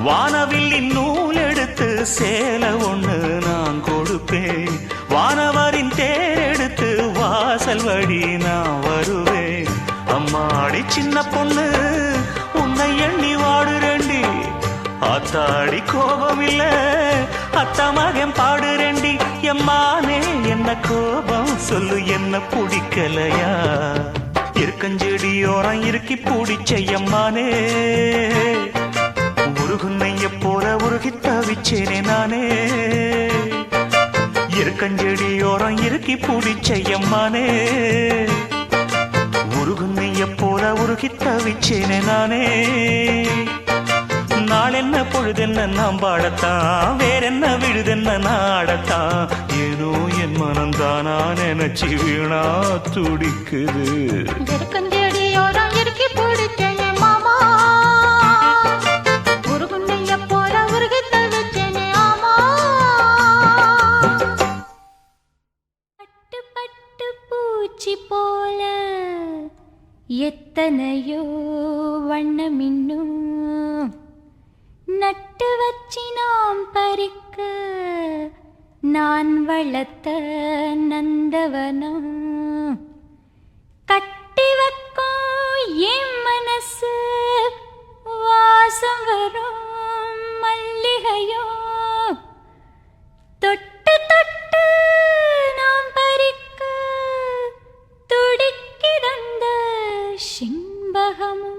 வானவில்லின் நூல் எடுத்து சேலை ஒண்ணு நான் கொடுப்பேன் வானவரின் தேரெடுத்து வாசல் வழி நான் வருவேன். அம்மாடி சின்ன பொண்ணு உன்னை எண்ணி வாடுறேண்டி. ஆத்தாடி கோபம் இல்ல அத்தா மகன் பாடுறேண்டி. எம்மானே என்ன கோபம் சொல்லு, என்ன பிடிக்கலையா? இருக்கஞ்செடியோரம் இருக்கி பிடிச்ச எம்மானே, உருகுன்னைய போல உருகி தவிச்சேனே நானே. இருக்கஞ்செடியோரம் இருக்கி பிடிச்ச எம்மானே, உருகுன்னைய போல உருகி தவிச்சேனே நானே. நாளென்ன பொழுதென்ன நாம் பாடத்தான், வேறென்ன விழுதென்ன நாடத்தான். ஏனோ என் மனந்தானா நினைச்சு வீணா துடிக்குது. இருக்கஞ்செடியோரம் இருக்கி பிடிச்ச என் மாமா, உருகுன்னைய போல உருகி தவிச்சேனே ஆமா. பட்டு பட்டு பூச்சி போல எத்தனையோ வண்ணமின்னும் நட்டு வச்சி நாம் பறிக்க நான் வளர்த்த நந்தவனம். கட்டி வைக்கும் என் மனசு வாசம் வரும் மல்லிகையோ. தொட்டு தொட்டு நாம் பறிக்க துடிக்கிறந்த சிம்பகமோ.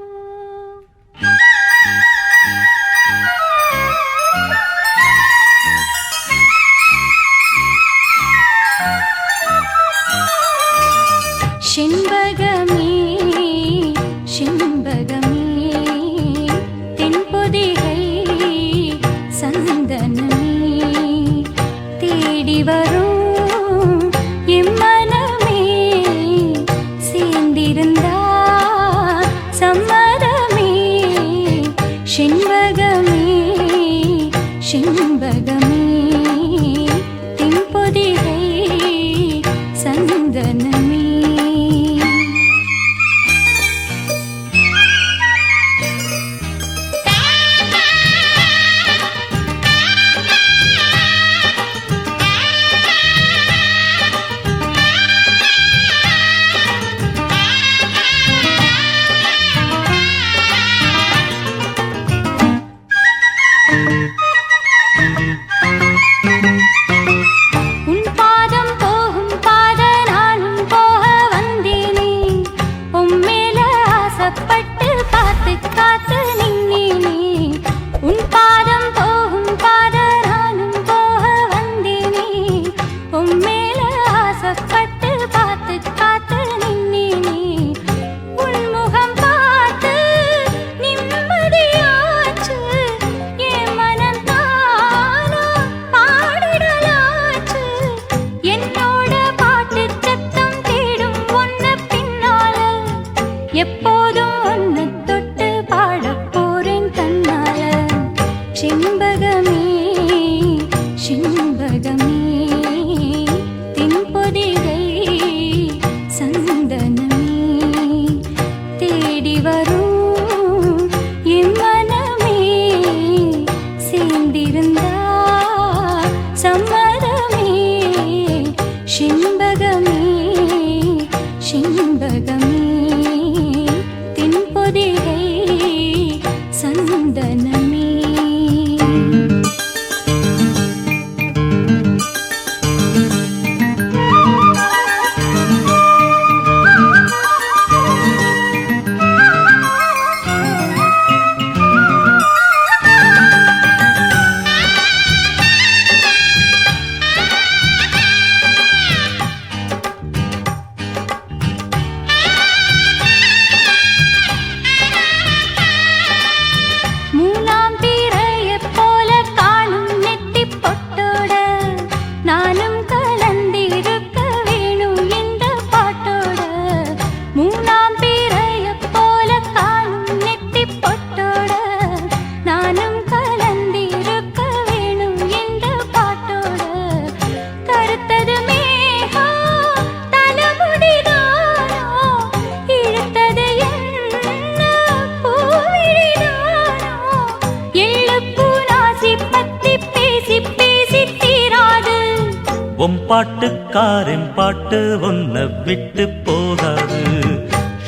பொம்பாட்டுக்காரன் பாட்டு ஒன்ன விட்டு போகாது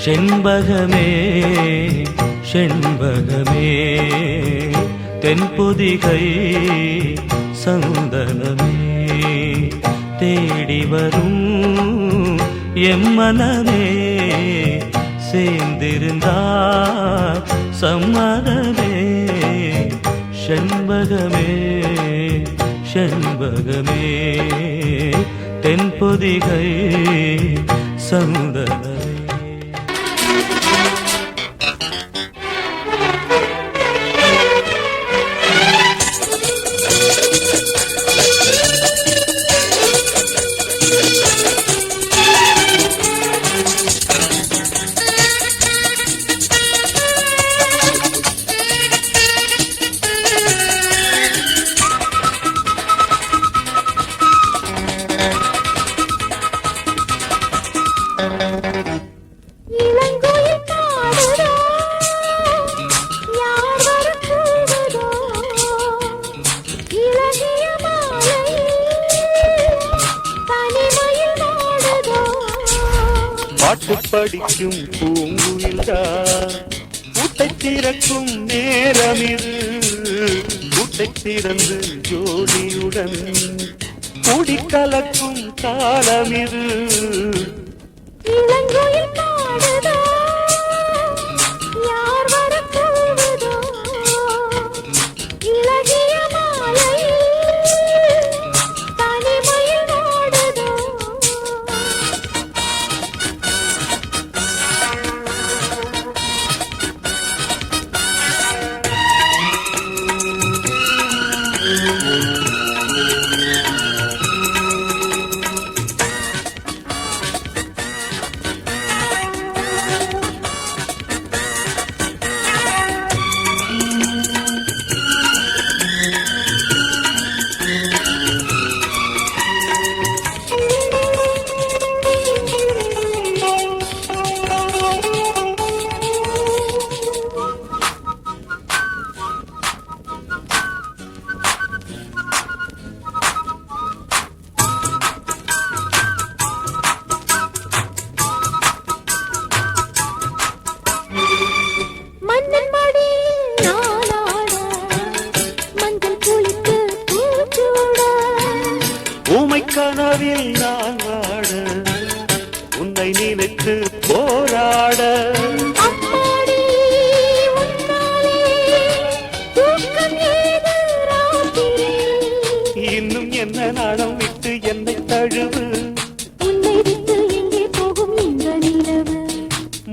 செண்பகமே செண்பகமே தென்பொதிகை சந்தனமே தேடி வரும் எம்மனமே சேர்ந்திருந்தா சம்மதமே செண்பகமே செண்பகமே தென்பொதிகை சந்தனமே. பாட்டு படிக்கும் பூங்குயில்தா கூட்டை திறக்கும் நேரம் இது கூட்டை திறந்து ஜோடியுடன் கூடி கலக்கும் காலம் இது. கனவில் நான் வாட உன்னை நினைத்து போராட இன்னும் என்ன நாடம் விட்டு என்னை தழுவு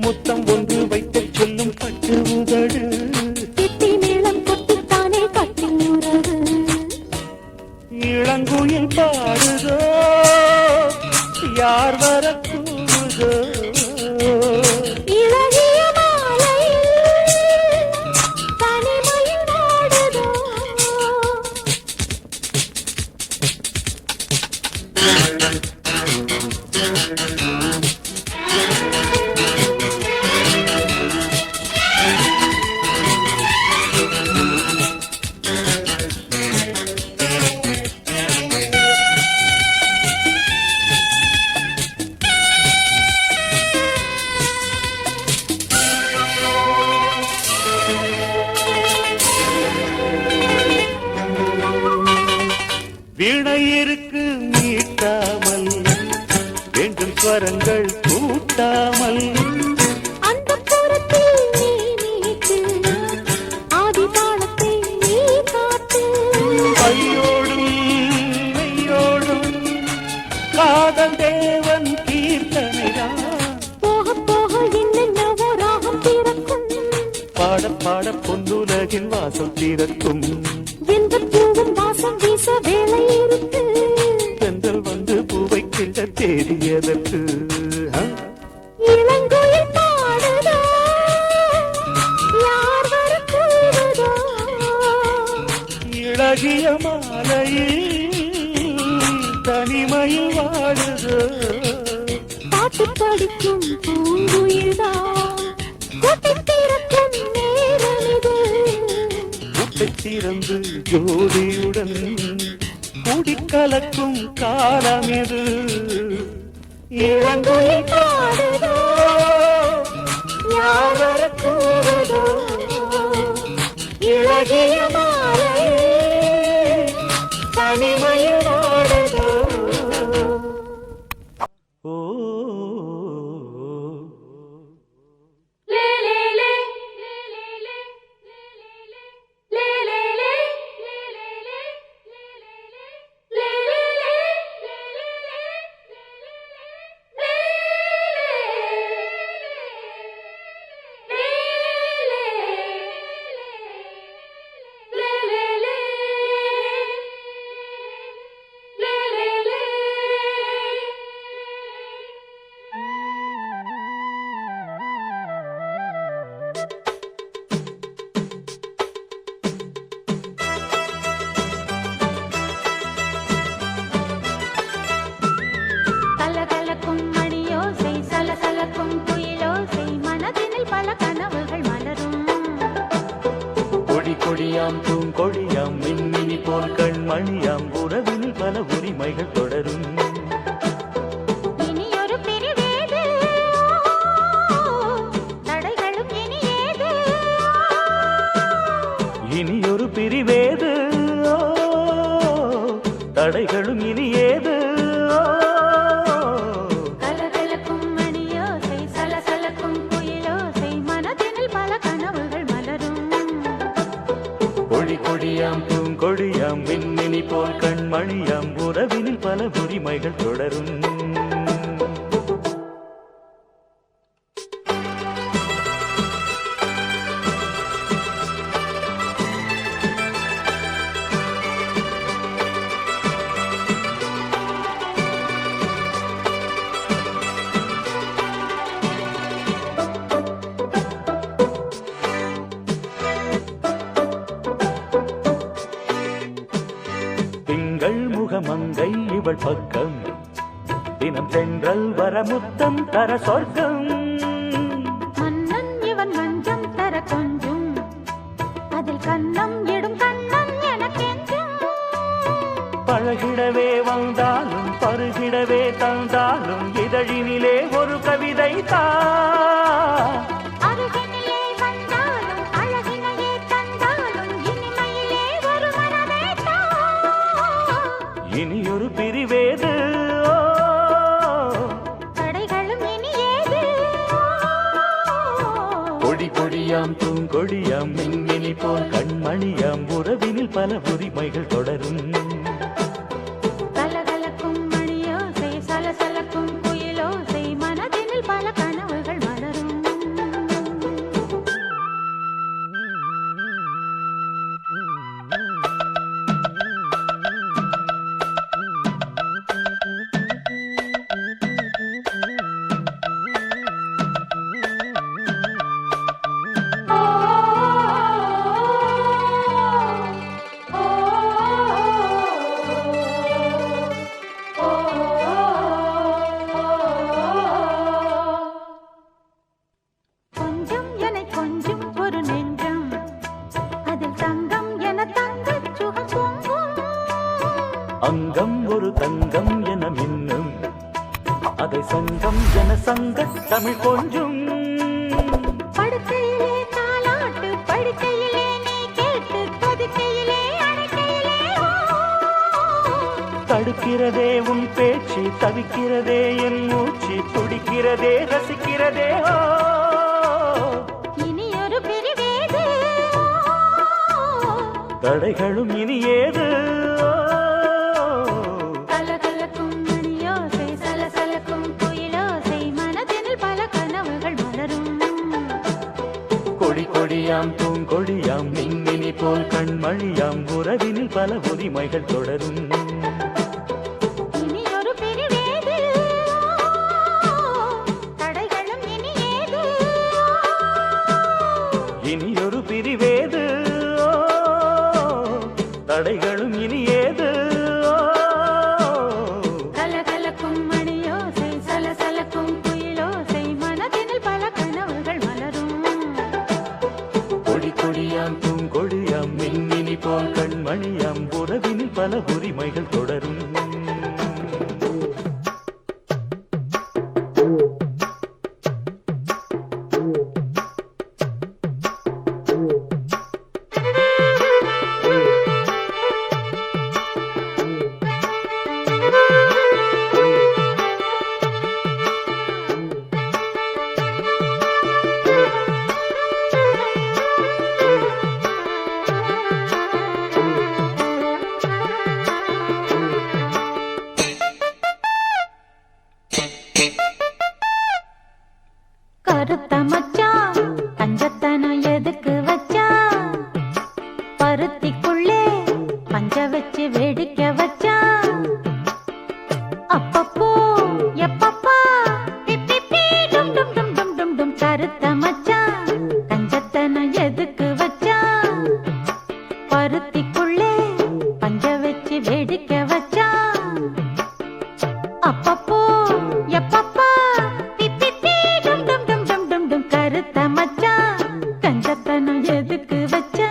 முத்தம் ஒன்று வைத்து சொல்லும் பட்டு உதடு இளங்குயில் பாடுதோ யார் வரக்கூடுதோ வீணையிருக்கு மீட்டாமல் வேண்டும் ஸ்வரங்கள் கூட்டாமல் அந்த புறத்தில் நீ மீட்டு ஆதிதாளத்தை நீ காட்டு கையோடும் மெய்யோடும் காதல் தேவன் கீர்த்தனைதான் போக போக என்னென்னவோ ராகம் பிறக்கும் பாட பாட பொன்னுலகின் வாசல் திறக்கும் எந்த பூவும் வாசம் வீச வேலை இருக்கு பெண்கள் வந்து பூவை கிள்ள தேடியதற்கு இளங்குயில் பாடுதோ யார் வரக்கூடுதோ இளகிய மாலையில் தனிமையில் வாடுதோ பாட்டு படிக்கும் பூங்குயில்தான் கூட்டி திறக்கும் நேரம் இது திறந்து ஜோடியுடன் குடிக்கலக்கும் காலம் இது. இளங்குயில் பாடுதோ யாவர கூறுதோ இளகிய மாலையே தனிமையில் ஆடுதோ. ஓ கலகலக்கும் மணியோசை சலசலக்கும் குயிலோசை மனதினில் பல கனவுகள் மலரும். கொடி கொடியாம் பூங்கொடியாம் மின்மினி போல் கண்மணியாம் உறவினில் பல உரிமைகள் தொடரும். இனியொரு பிரிவேது தடைகளும் இனியேது. இனியொரு பிரிவேது தடைகளும் இனியேது. கலகலக்கும் மணியோசை சலசலக்கும் குயிலோசை மனதினில் பல கனவுகள் மலரும். கொடி கொடியாம் பூங்கொடியாம் மின்மினி போல் கண்மணியாம் உறவினில் பல உரிமைகள் தொடரும். திங்கள் முகமங்கை இவள் பக்கம் தினம் சென்றல் வர முத்தம் தர சொர்க்கம். மன்னன் இவன் மஞ்சம் தர கொஞ்சும் அதில் கண்ணம் இடும் கண்ணன் எனக்கென்றும். பழகிடவே வந்தாலும் பருகிடவே தந்தாலும் இதழினிலே ஒரு கவிதை தான். அருகினிலே வந்தாலும் அழகினையே தந்தாலும் இனிமையிலே ஒரு மனமே தான். இனியொரு பிரிவேது தடைகளும் இனியேது. கொடி கொடியாம் பூங்கொடியாம் மின்மினி போல் கண்மணியாம் உறவினில் பல உரிமைகள் தொடரும். கலகலக்கும் மணியோசை சலசலக்கும் குயிலோசை மனதினில் பல கனவுகள் மலரும். கொஞ்சம் என கொஞ்சம் ஒரு நெஞ்சம் அதில் தங்கம் என தங்கச் சுகம் பொங்கும். அங்கம் ஒரு தங்கம் என மின்னும் அதை சங்கம் என சங்க தமிழ் கொஞ்சும். படுக்கையிலே தாலாட்டு படுக்கையிலே நீ கேட்டு கொதிக்கையிலே அணைக்கையிலே தடுக்கிறதே உன் பேச்சு தவிக்கிறதே என் மூச்சு துடிக்கிறதே ரசிக்கிறதே. இனியொரு பிரிவேது தடைகளும் இனியேது. கலகலக்கும் மணியோசை சலசலக்கும் குயிலோசை மனதினில் பல கனவுகள் மலரும். கொடி கொடியாம் பூங்கொடியாம் மின்மினி போல் கண்மணியாம் உறவினில் பல உரிமைகள் தொடரும். இனியொரு பிரிவேது தடைகளும் இனியேது. இனியொரு பிரிவேது தடைகளும் இனியேது. கலகலக்கும் மணியோசை சலசலக்கும் குயிலோசை மனதினில் பல கனவுகள் மலரும். கொடி கொடியாம் பூங்கொடியாம் மின்மினி பனி போல் கண்மணியம் உறவினில் பல உரிமைகள் தொடரும். கருத்த மச்சான் பஞ்சத்தனம் எதுக்கு வச்சா பருத்திக்குள்ளே பஞ்ச வச்சு வேடிக்கை வச்சா அப்பப்போ எப்பப்பா பிப்பி டும் டும் டும் டும் டும் டும் கருத்த மச்சான் பஞ்சத்தனம் எதுக்கு வச்சா பருத்திக்குள்ளே பஞ்ச வச்சு வேடிக்கை வச்சா அப்பப்போ எப்பப்பா கருத்த மச்சான் கஞ்சத்தனம் எதுக்கு வச்சா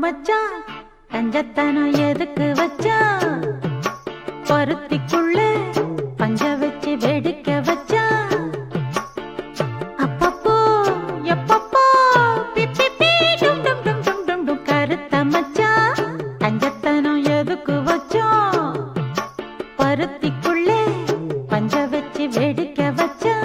மச்சான் கஞ்சத்தனம் எதுக்கு வச்சா பருத்திக்குள்ளே பஞ்ச வச்சு வேடிக்கை வச்சா அப்பப்போ எப்பப்போ பிப்பி டும் டும் டும் டும் டும் டும் கருத்த மச்சான் கஞ்சத்தனம் எதுக்கு வச்சா பருத்திக்குள்ளே பஞ்ச வச்சு வேடிக்கை வச்சா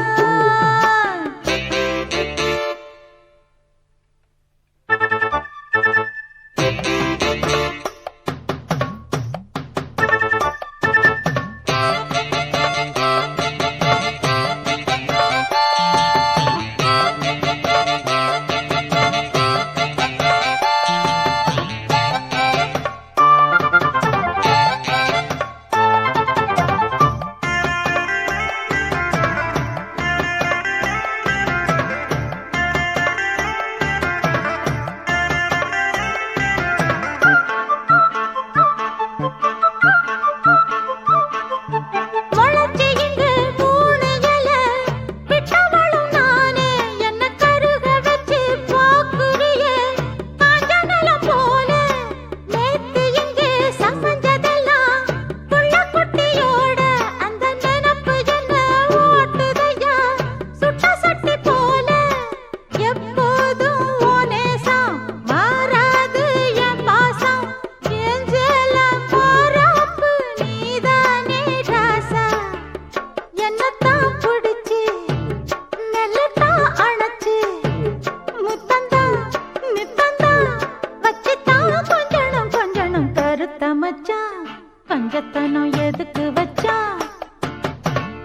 பஞ்சத்தனம் எதுக்கு வச்சா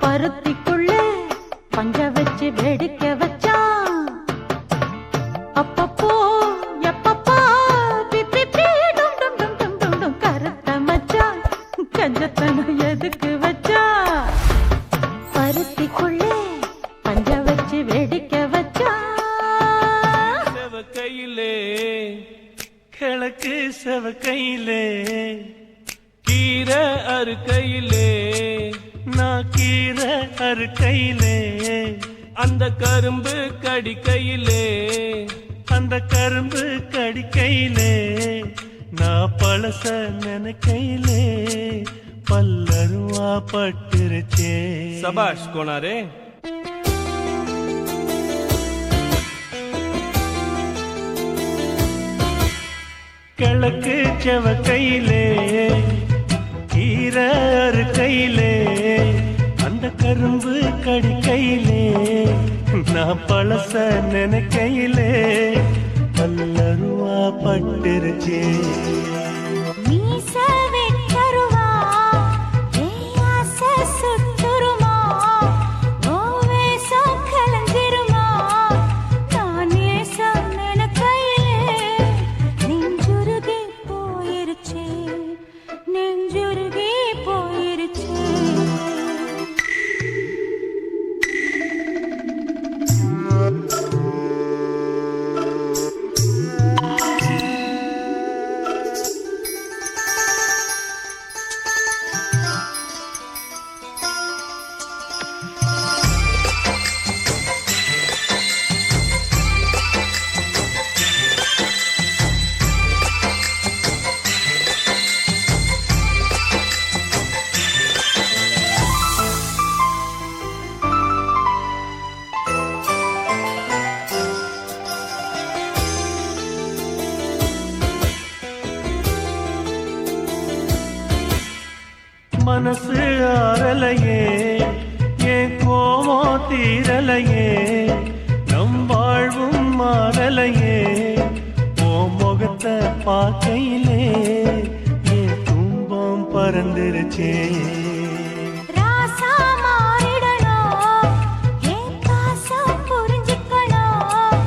பருத்திக்குள்ளே பஞ்ச வச்சு வேடிக்கை வச்சா அப்பப்போ எப்பப்போ பிப்பி டும் டும் டும் டும் டும் டும் கருத்த மச்சான் கஞ்சத்தனம் எதுக்கு வச்சா பருத்திக்குள்ளே பஞ்ச வச்சு வேடிக்கை வச்சா செவக்கையிலே கிழக்கு செவக்கையிலே கீரை அறுக்கையிலே நான் கீரை அறுக்கையிலே அந்த கரும்பு கடிக்கையிலே அந்த அந்த கரும்பு கடிக்கையிலே நான் பழச நினைக்கையிலே பல்லருவா பட்டுருச்சே. சபாஷ் கோனாரே. கிழக்கு செவக்கையிலே கீரறு கையிலே அந்த கரும்பு கடிக்கையிலே நான் பழச நினைக்கையிலே பல்லருவா பட்டுருச்சே. மீச வெட்டருவா ஏய் ஆசை சுத்துருமா ஓவேசம் கலந்திருமா நான் நேசம் நினைக்கையிலே நெஞ்சுருகி போயிருச்சே நெஞ்சுருகி போயிருச்சே. மனசு ஆறலையே என் கோவம் தீரலையே நம் வாழ்வும் மாறலையே ஓ முகத்தை பார்க்கையிலே என் துன்பம் பறந்துருச்சே. ராசா மாறிடணும் என் பாசம் புரிஞ்சுக்கணும்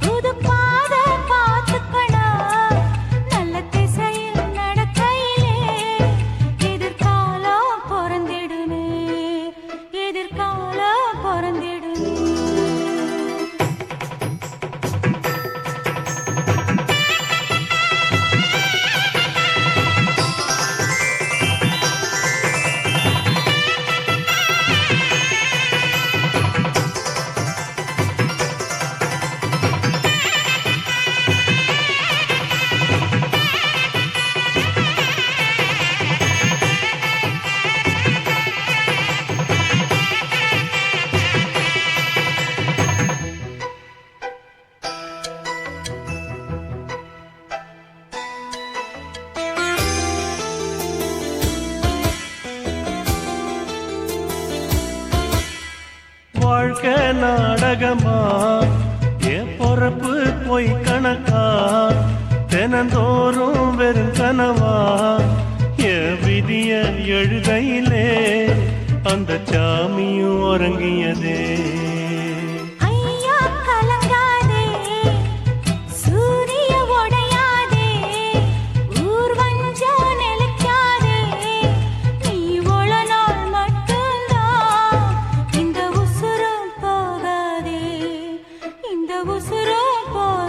புது பாத பார்த்துக்கணும் நல்ல திசையில் நடக்கையிலே எதிர்காலம் பிறந்திடுனே எதிர்காலம் பிறந்திடுனே. வாழ்க்கை நாடகமா என் பொறப்பு பொய் கணக்கா தினந்தோறும் வெறும் கனவா என் விதிய எழுதையிலே அந்த சாமியும் உறங்கியதே. ஐயா கலங்காதே சூரிய உடையாதே ஊர் வஞ்சம் நிலைக்காதே நீ ஒள நாள் மட்டும்தான் இந்த உசுரும் போகாதே இந்த உசுரும் போகாதே.